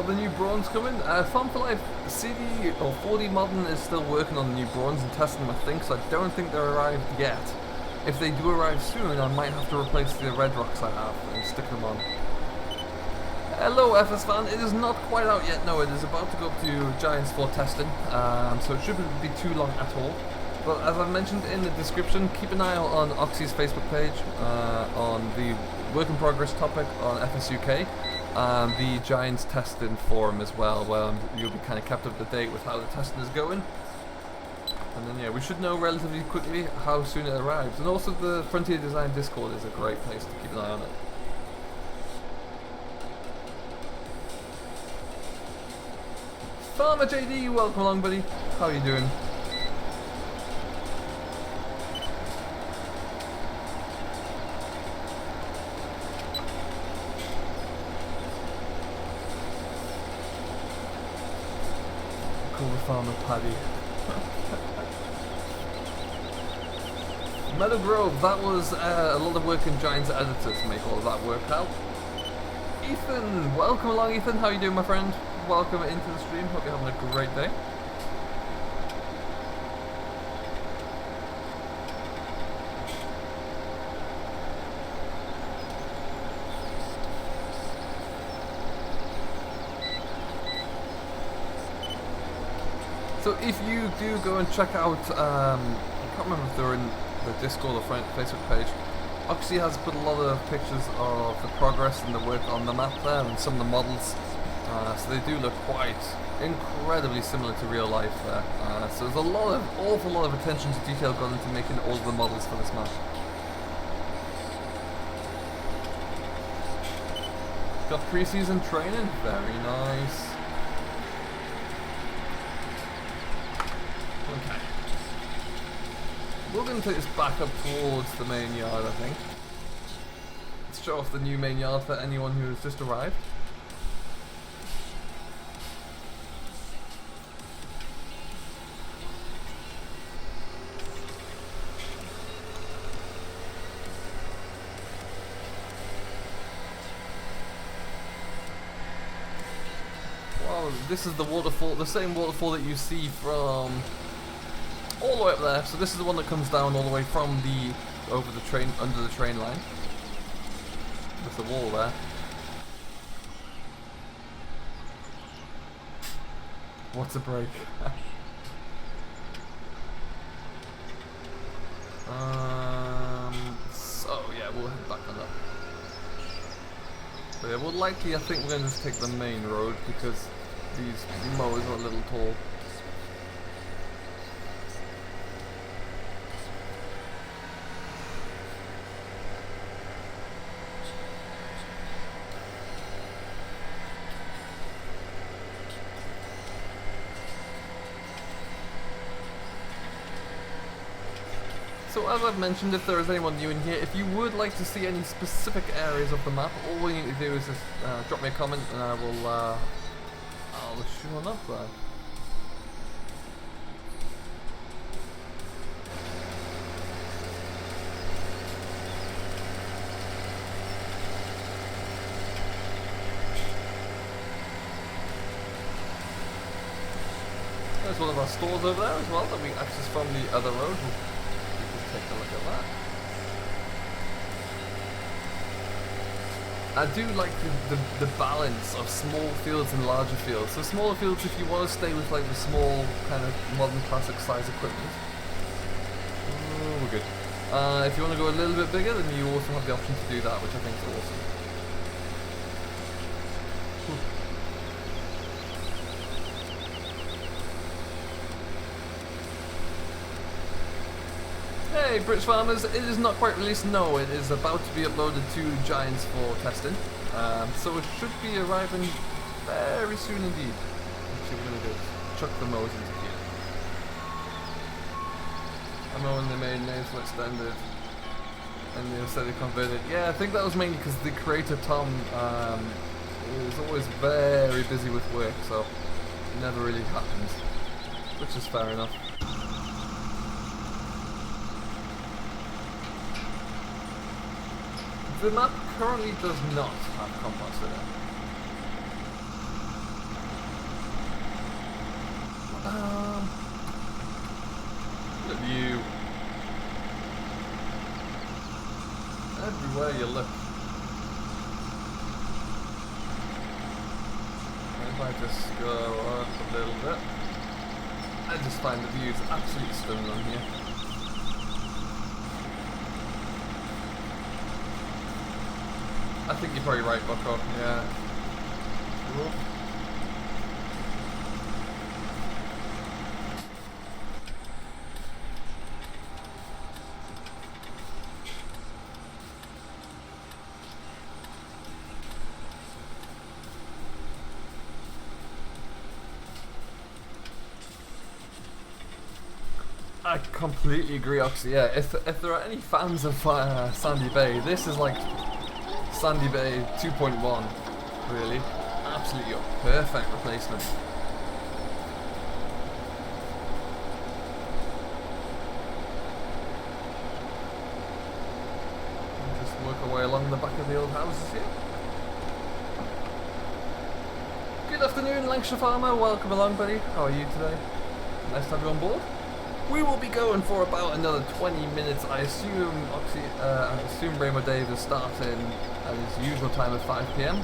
[SPEAKER 1] The new bronze coming. Farm for Life CD or 4D Modern is still working on the new bronze and testing them, I think, so I don't think they're arrived yet. If they do arrive soon, I might have to replace the red rocks I have and stick them on. Hello FS fan, it is not quite out yet, no, it is about to go up to Giants for testing, so it shouldn't be too long at all. But as I mentioned in the description, keep an eye out on Oxy's Facebook page, on the work in progress topic on FS UK. The Giants testing forum as well, where you'll be kind of kept up to date with how the testing is going. And then yeah, we should know relatively quickly how soon it arrives. And also the Frontier Design Discord is a great place to keep an eye on it. Farmer JD, welcome along buddy. How are you doing? Farmer Paddy. Meadow Grove, that was a lot of work in Giants Editor to make all of that work out. Ethan, welcome along Ethan, how are you doing my friend? Welcome into the stream, hope you're having a great day. So if you do go and check out, I can't remember if they're in the Discord or Facebook page, Oxy has put a lot of pictures of the progress and the work on the map there and some of the models, so they do look quite incredibly similar to real life there. So there's awful lot of attention to detail gone into making all of the models for this map. Got pre-season training, very nice. Okay. We're going to take this back up towards the main yard, I think. Let's show off the new main yard for anyone who has just arrived. Well, this is the waterfall, the same waterfall that you see from all the way up there. So this is the one that comes down all the way from over the train, under the train line. There's the wall there. What's a break? So yeah, we'll head back on that. But yeah, we'll likely, I think we're going to just take the main road because these mowers are a little tall. So as I've mentioned, if there is anyone new in here, if you would like to see any specific areas of the map, all you need to do is just drop me a comment and I will I'll show one up there. There's one of our stores over there as well that we access from the other road. Take a look at that. I do like the balance of small fields and larger fields. So smaller fields if you want to stay with like the small kind of modern classic size equipment. Oh, we're good. If you want to go a little bit bigger, then you also have the option to do that, which I think is awesome. Hey British farmers, it is not quite released, no, it is about to be uploaded to Giants for testing, so it should be arriving very soon indeed. Actually, we're going to chuck the mows into here. I know when they made names for extended and they said they converted. Yeah, I think that was mainly because the creator Tom is always very busy with work, so it never really happens, which is fair enough. The map currently does not have compost in it. Look at you. Everywhere you look. If I just go up a little bit, I just find the views absolutely stunning on here. I think you're probably right, Bucko. Yeah. Cool. I completely agree, Oxy. Yeah, if there are any fans of Sandy Bay, this is like Sandy Bay 2.1, really. Absolutely a perfect replacement. Just work our way along the back of the old houses here. Good afternoon, Lancashire Farmer. Welcome along, buddy. How are you today? Nice to have you on board. We will be going for about another 20 minutes. I assume Rainbow Dave is starting at his usual time at 5 PM.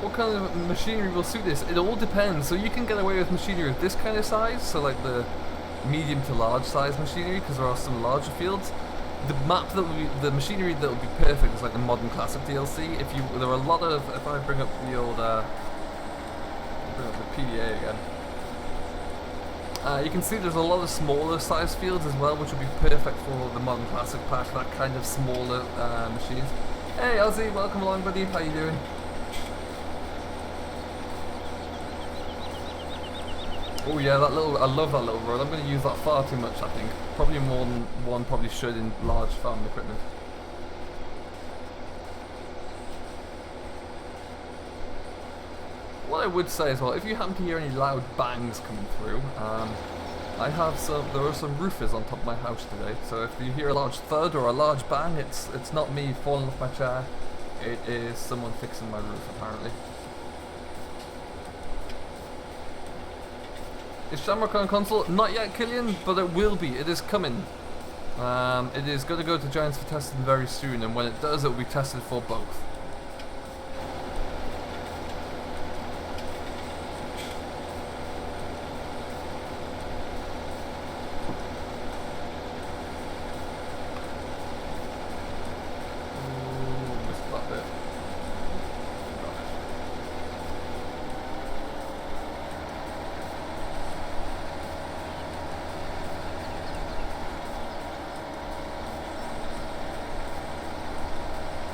[SPEAKER 1] What kind of machinery will suit this? It all depends. So you can get away with machinery of this kind of size, so like the medium to large size machinery, because there are some larger fields. The map that the machinery that would be perfect is like the modern classic DLC. There are a lot of, if I bring up the old, bring up the PDA again. You can see there's a lot of smaller size fields as well, which would be perfect for the modern classic pack, that kind of smaller machines. Hey Ozzy, welcome along, buddy. How you doing? Oh yeah, I love that little road. I'm going to use that far too much, I think. Probably more than one probably should in large farm equipment. What I would say as well, if you happen to hear any loud bangs coming through, there are some roofers on top of my house today, so if you hear a large thud or a large bang, it's not me falling off my chair, it is someone fixing my roof apparently. Is Shamrock on console? Not yet, Killian, but it will be. It is coming. It is going to go to Giants for testing very soon, and when it does, it will be tested for both.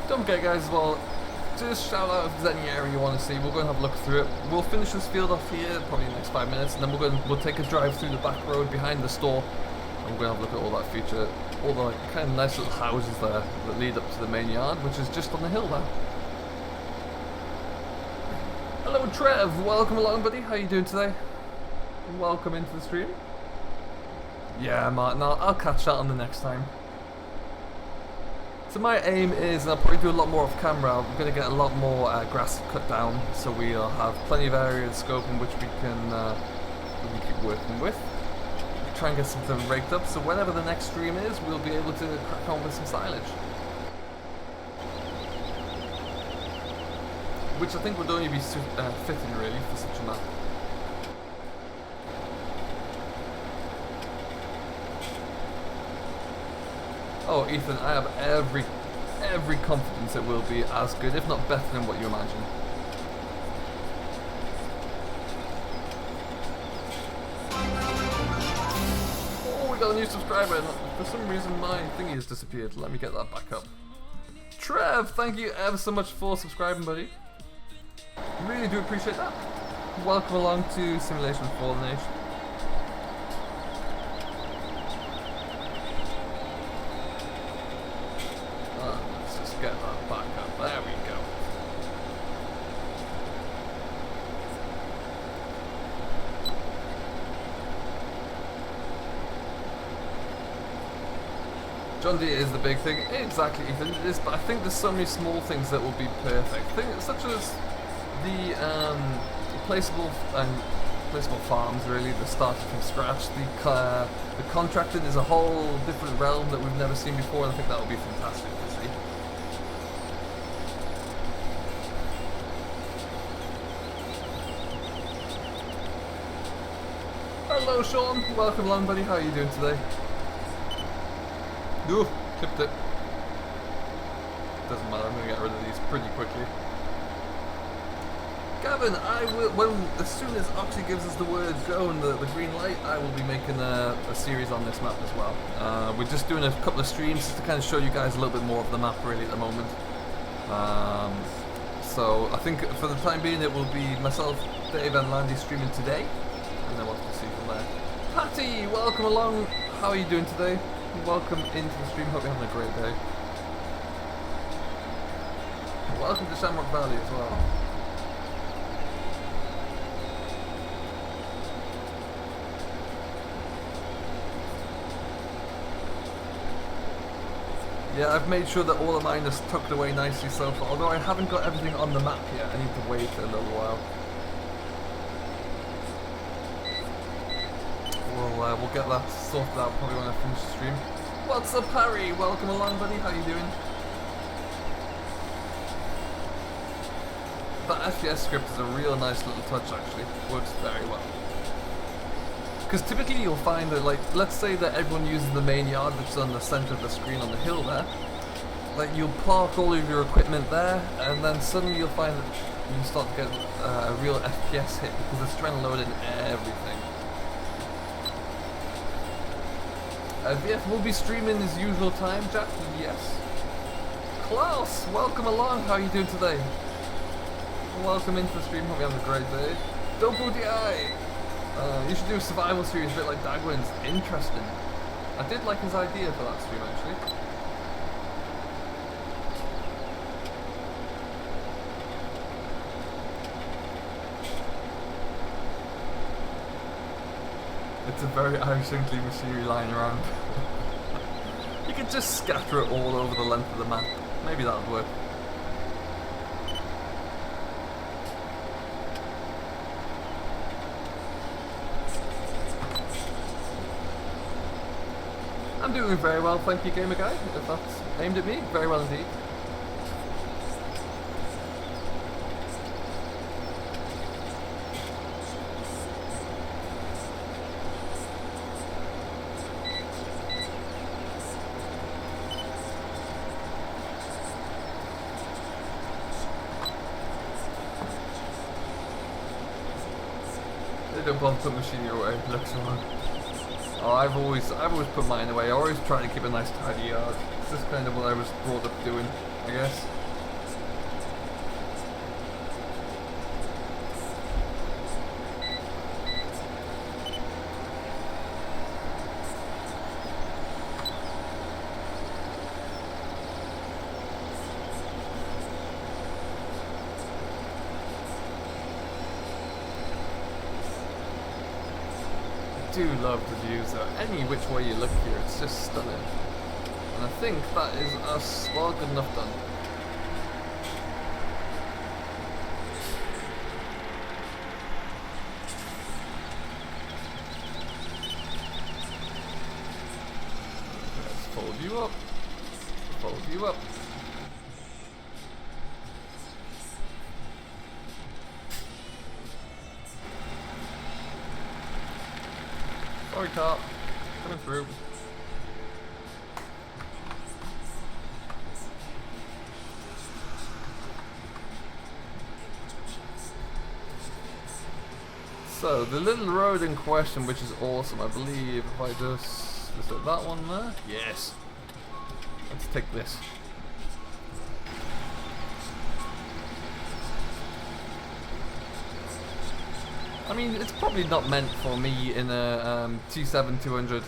[SPEAKER 1] Don't forget, guys, as well, just shout out if there's any area you want to see. We'll go and have a look through it. We'll finish this field off here probably in the next 5 minutes, and then we'll take a drive through the back road behind the store, and we're going to have a look at all that future, all the kind of nice little houses there that lead up to the main yard, which is just on the hill now. Hello Trev, welcome along, buddy. How you doing today? Welcome into the stream. Yeah, Martin, I'll catch that on the next time. So my aim is, and I'll probably do a lot more off camera, we're going to get a lot more grass cut down, so we'll have plenty of area and scope in which we can keep working with. Try and get something raked up, so whenever the next stream is, we'll be able to crack on with some silage. Which I think would only be fitting really for such a map. Oh, Ethan, I have every confidence it will be as good, if not better than what you imagine. Oh, we got a new subscriber, and for some reason my thingy has disappeared. Let me get that back up. Trev, thank you ever so much for subscribing, buddy. Really do appreciate that. Welcome along to Simulation for the Nation. Let's just get that back up. There we go. John Deere is the big thing. Exactly, Ethan. It is, but I think there's so many small things that will be perfect. Such as the placeable farms, really, the starting from scratch. The contracting is a whole different realm that we've never seen before, and I think that will be fantastic to see. Hello, Sean. Welcome along, buddy. How are you doing today? Ooh, tipped it. Doesn't matter, I'm going to get rid of these pretty quickly. Gavin, I will, as soon as Oxy gives us the word go and the green light, I will be making a series on this map as well. We're just doing a couple of streams just to kind of show you guys a little bit more of the map really at the moment. So I think for the time being it will be myself, Dave and Landy streaming today, and then we'll have to see from there. Patty, welcome along. How are you doing today? Welcome into the stream, hope you're having a great day. Welcome to Shamrock Valley as well. Yeah, I've made sure that all of mine is tucked away nicely so far, although I haven't got everything on the map yet. I need to wait a little while. We'll get that sorted out probably when I finish the stream. What's up, Harry? Welcome along, buddy. How you doing? That FPS script is a real nice little touch, actually. Works very well. Because typically you'll find that, like, let's say that everyone uses the main yard which is on the center of the screen on the hill there. Like, you'll park all of your equipment there, and then suddenly you'll find that you start to get a real FPS hit because it's trying to load in everything. VF will be streaming his usual time, Jack. Yes. Klaus, welcome along. How are you doing today? Welcome into the stream. Hope you're having a great day. Double DI. You should do a survival series a bit like Dagwin's. Interesting. I did like his idea for that stream actually. It's a very Irish Inkly machinery lying around. You could just scatter it all over the length of the map. Maybe that would work. I'm doing very well, thank you, Gamer Guy. If that's aimed at me, very well indeed. Don't bother put machinery away, it looks wrong. Oh, I've always put mine away. I always try to keep a nice tidy yard. It's just kind of what I was brought up doing, I guess. I do love the views though. Any which way you look here, it's just stunning. And I think that is us, well, good enough done. Let's fold you up. Fold you up. Sorry, cop. Coming through. So, the little road in question, which is awesome, I believe, if I just Just like that one there. Yes. Let's take this. I mean, it's probably not meant for me in a T7-200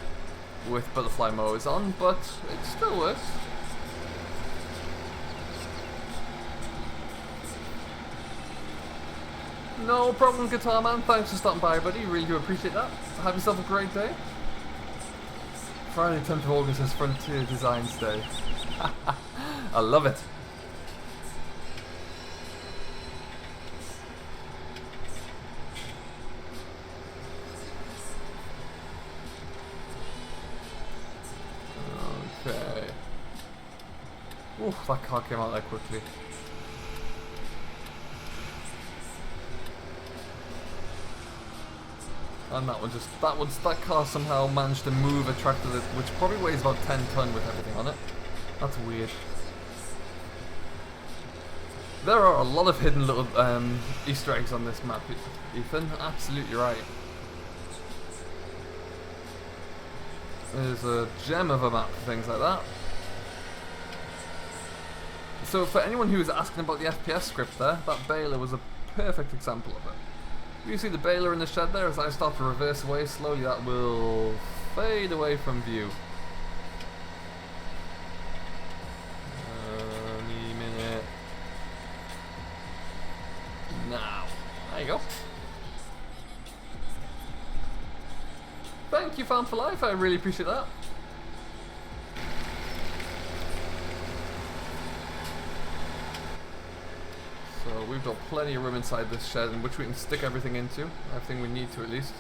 [SPEAKER 1] with butterfly motors on, but it still works. No problem, Guitar Man. Thanks for stopping by, buddy. Really do appreciate that. Have yourself a great day. Friday, 10th of August is Frontier Designs Day. I love it. Okay. Oof, that car came out that quickly. And that car somehow managed to move a tractor which probably weighs about 10 ton with everything on it. That's weird. There are a lot of hidden little Easter eggs on this map, Ethan. Absolutely right. There's a gem of a map for things like that. So for anyone who was asking about the FPS script there, that baler was a perfect example of it. You see the baler in the shed there. As I start to reverse away slowly, that will fade away from view. Any minute. Now. There you go. Thank you, Fan for Life. I really appreciate that. So we've got plenty of room inside this shed in which we can stick everything into. Everything we need to, at least.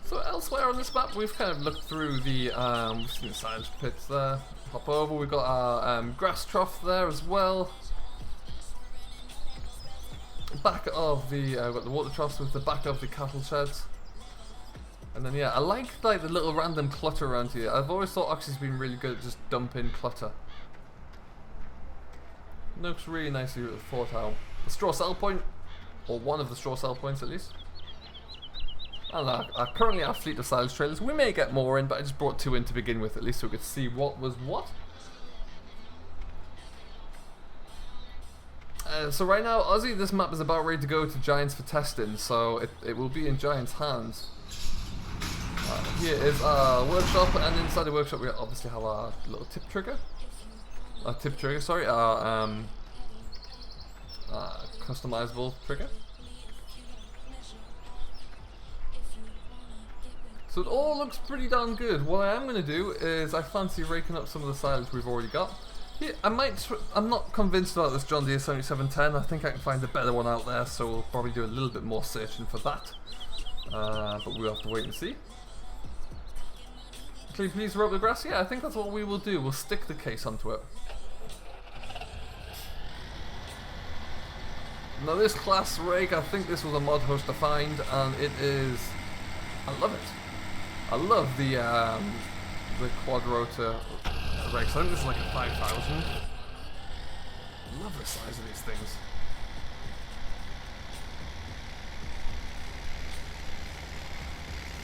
[SPEAKER 1] So elsewhere on this map, we've kind of looked through the we've seen the silage pits there. Hop over. We've got our grass trough there as well. Back of the we've got the water troughs with the back of the cattle sheds. And then yeah, I like the little random clutter around here. I've always thought Oxy's been really good at just dumping clutter. Looks really nicely with the Fort Howe. The straw cell point, or one of the straw cell points at least. And currently our fleet of silage trailers. We may get more in, but I just brought 2 in to begin with, at least so we could see what was what. So right now, Ozzy, this map is about ready to go to Giants for testing, so it will be in Giants' hands. Here is our workshop, and inside the workshop we obviously have our little tip trigger. Our customizable trigger. So it all looks pretty darn good. What I am going to do is I fancy raking up some of the silage we've already got. Yeah, I'm not convinced about this John Deere 7710. I think I can find a better one out there, so we'll probably do a little bit more searching for that. But we'll have to wait and see. Can you please rope the grass? Yeah, I think that's what we will do. We'll stick the case onto it. Now this class rake, I think this was a mod host to find, and it is... I love it. I love the quad rotor rakes. I think this is like a 5000. Love the size of these things.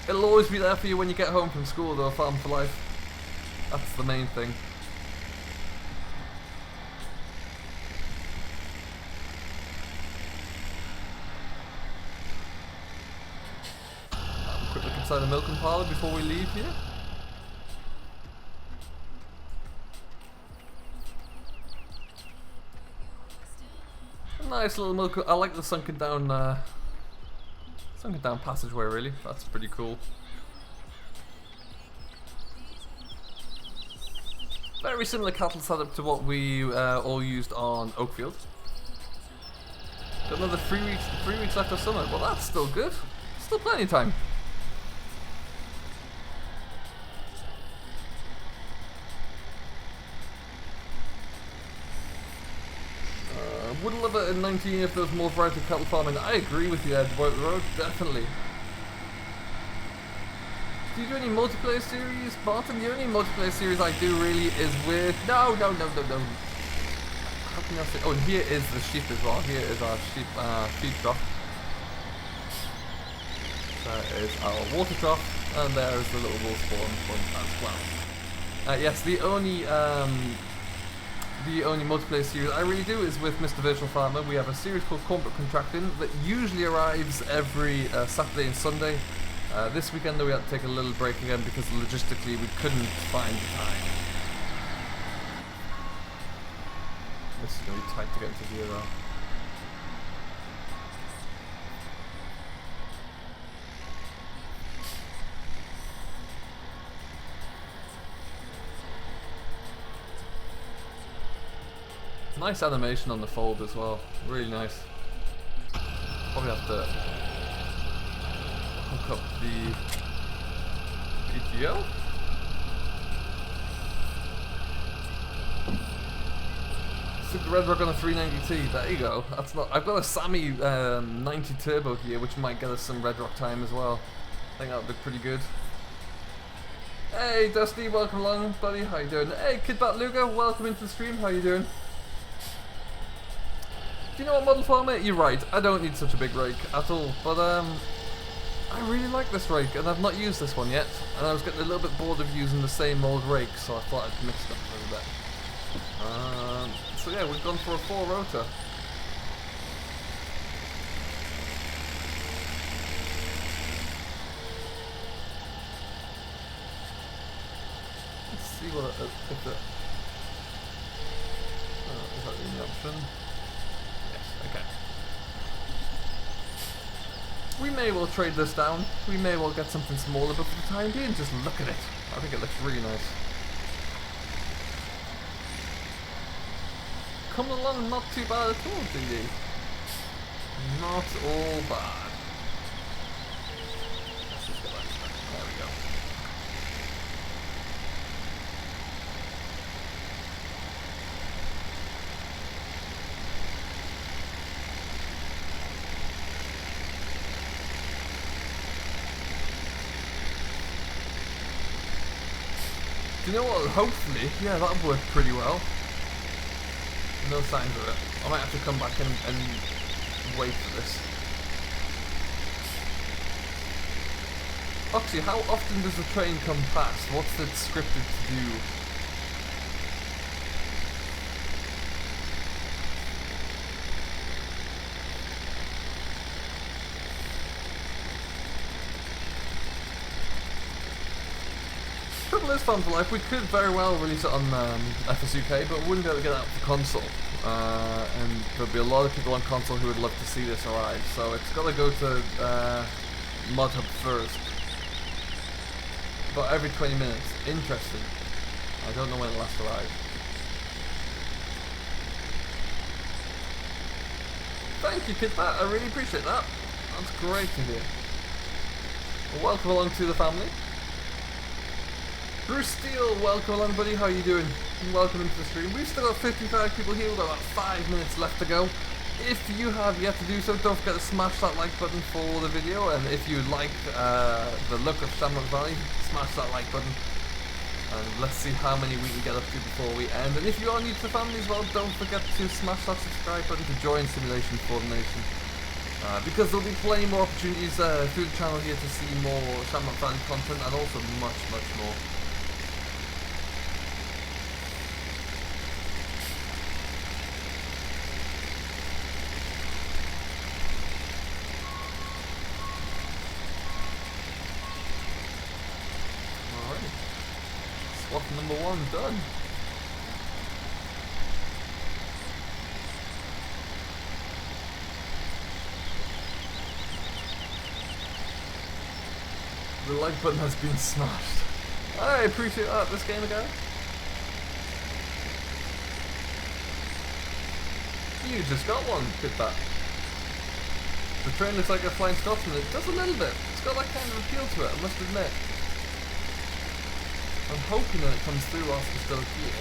[SPEAKER 1] It'll always be there for you when you get home from school though, Farm for Life. That's the main thing. Quick look inside the milking parlour before we leave here. A nice little milk. I like the sunken down passageway. Really, that's pretty cool. Very similar cattle setup to what we all used on Oakfield. Got another 3 weeks left of summer. Well, that's still good. Still plenty of time. would love it in 19 if there was more variety of cattle farming. I agree with you, Ed. Road, definitely. Do you do any multiplayer series, Martin? The only multiplayer series I do really is with... No. How can I say... Oh, and here is the sheep as well. Here is our sheep feed trough. There is our water trough, and there is the little wool spawn one as well. Yes, the only multiplayer series I really do is with Mr. Virtual Farmer. We have a series called Corporate Contracting that usually arrives every Saturday and Sunday. This weekend though we had to take a little break again because logistically we couldn't find the time. This is going to be tight to get into view though. Nice animation on the fold as well, really nice. Probably have to hook up the PTO. Super Red Rock on a 390T, there you go. That's not. I've got a Sammy 90 Turbo here, which might get us some Red Rock time as well. I think that would be pretty good. Hey Dusty, welcome along, buddy. How you doing? Hey Kidbat Luga, welcome into the stream. How you doing? Do you know what, Model Farmer? You're right, I don't need such a big rake at all, but I really like this rake, and I've not used this one yet, and I was getting a little bit bored of using the same old rake, so I thought I'd mix it up a little bit. So yeah, we've gone for a 4 rotor. Let's see what if it... is that the only option? Okay. We may well trade this down. We may well get something smaller, but for the time being, just look at it. I think it looks really nice. Coming along not too bad at all, DD. Not all bad. Let's just get that back. There we go. You know what, hopefully, yeah, that'll work pretty well. No signs of it. I might have to come back and wait for this. Oxy, how often does the train come past? What's it scripted to do? Triple is fun for life. We could very well release it on FSUK, but we wouldn't be able to get it out to console. And there'll be a lot of people on console who would love to see this arrive. So it's got to go to Mod Hub first. About every 20 minutes. Interesting. I don't know when it last arrived. Thank you, Kidbat. I really appreciate that. That's great to hear. Well, welcome along to the family. Bruce Steele, welcome along, buddy. How you doing? Welcome into the stream. We've still got 55 people here. We've got about 5 minutes left to go. If you have yet to do so, don't forget to smash that like button for the video. And if you like the look of Shamrock Valley, smash that like button. And let's see how many we can get up to before we end. And if you are new to the family as well, don't forget to smash that subscribe button to join Simulation for the Nation. Because there'll be plenty more opportunities through the channel here to see more Shamrock Valley content and also much, much more. Swap number 1 done. The like button has been smashed. I appreciate that, this game again. You just got one, good that. The train looks like a flying Scotsman. It does a little bit. It's got that kind of appeal to it, I must admit. I'm hoping that it comes through whilst we're still here.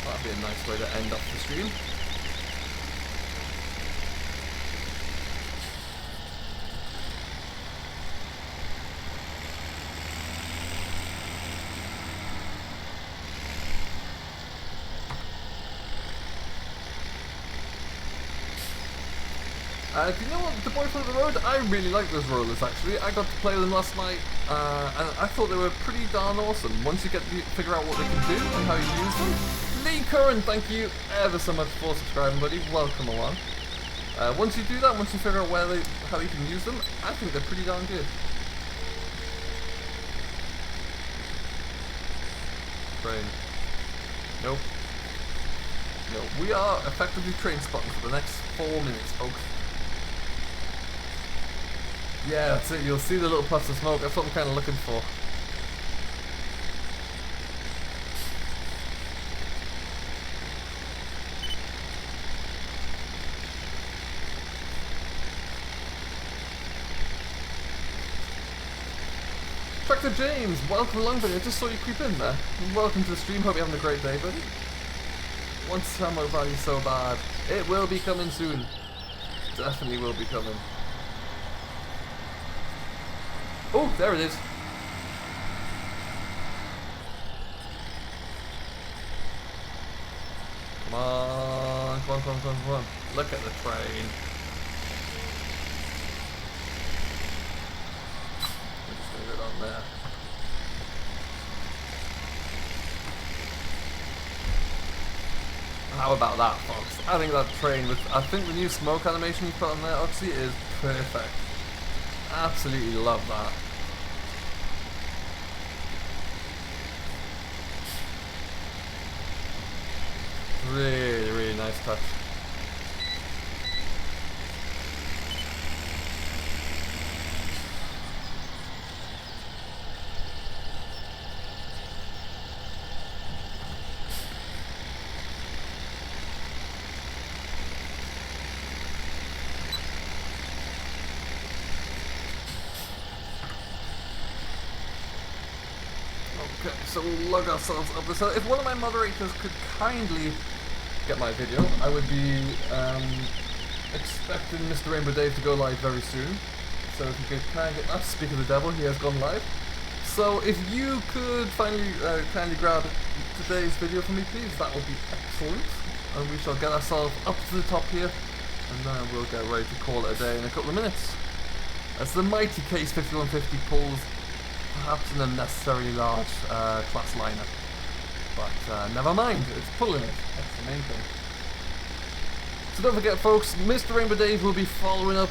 [SPEAKER 1] That'd be a nice way to end off the stream. Do you know what, the boy from the road? I really like those rollers actually. I got to play them last night, and I thought they were pretty darn awesome. Once you figure out what they can do and how you use them. Lee Curran, thank you ever so much for subscribing, buddy. Welcome along. Once you do that, once you figure out how you can use them, I think they're pretty darn good. Train. Nope. No, we are effectively train spotting for the next 4 minutes, folks. Yeah, that's it. You'll see the little puffs of smoke. That's what I'm kind of looking for. Tractor James, welcome along, buddy. I just saw you creep in there. Welcome to the stream. Hope you're having a great day, buddy. Want Shamrock Valley so bad. It will be coming soon. Definitely will be coming. Oh, there it is. Come on, come on, come on, come on, come on. Look at the train. I'm just gonna go down there. How about that, folks? I think that train I think the new smoke animation you put on there, Oxy, is perfect. Absolutely love that. Really, really nice touch. Okay, so we'll log ourselves up. So if one of my moderators could kindly get my video, I would be expecting Mr. Rainbow Dave to go live very soon. So if you could kindly get speak of the devil, he has gone live. So if you could finally kindly grab today's video for me, please, that would be excellent. And we shall get ourselves up to the top here, and then we'll get ready to call it a day in a couple of minutes. As the mighty Case 5150 pulls perhaps an unnecessarily large class liner. But never mind, it's pulling it. That's the main thing. So don't forget, folks, Mr. Rainbow Dave will be following up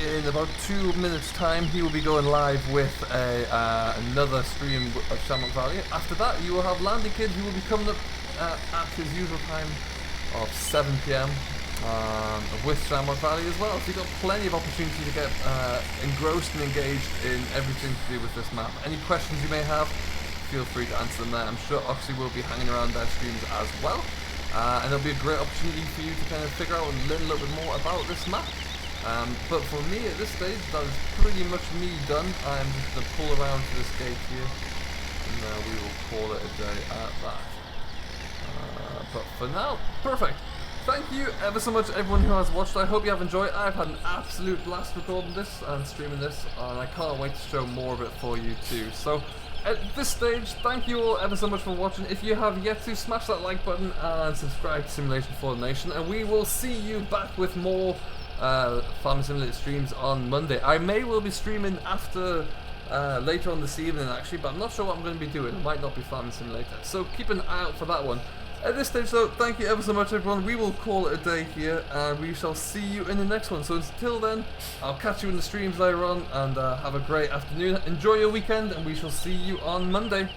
[SPEAKER 1] in about 2 minutes' time. He will be going live with another stream of Shamrock Valley. After that, you will have Landy Kid, who will be coming up at his usual time of 7 PM with Shamrock Valley as well. So you've got plenty of opportunity to get engrossed and engaged in everything to do with this map. Any questions you may have, feel free to answer them there. I'm sure Oxy will be hanging around their streams as well. And it'll be a great opportunity for you to kind of figure out and learn a little bit more about this map. But for me at this stage, that is pretty much me done. I'm just going to pull around to this gate here, and we will call it a day at that. But for now, perfect. Thank you ever so much everyone who has watched. I hope you have enjoyed. I've had an absolute blast recording this and streaming this, and I can't wait to show more of it for you too. So at this stage, thank you all ever so much for watching. If you have yet to, smash that like button and subscribe to Simulation for the Nation, and we will see you back with more Farming Simulator streams on Monday. I may well be streaming after later on this evening actually, but I'm not sure what I'm going to be doing. It might not be Farming Simulator, so keep an eye out for that one. At this stage though, thank you ever so much everyone. We will call it a day here, and we shall see you in the next one. So until then, I'll catch you in the streams later on, and have a great afternoon. Enjoy your weekend, and we shall see you on Monday.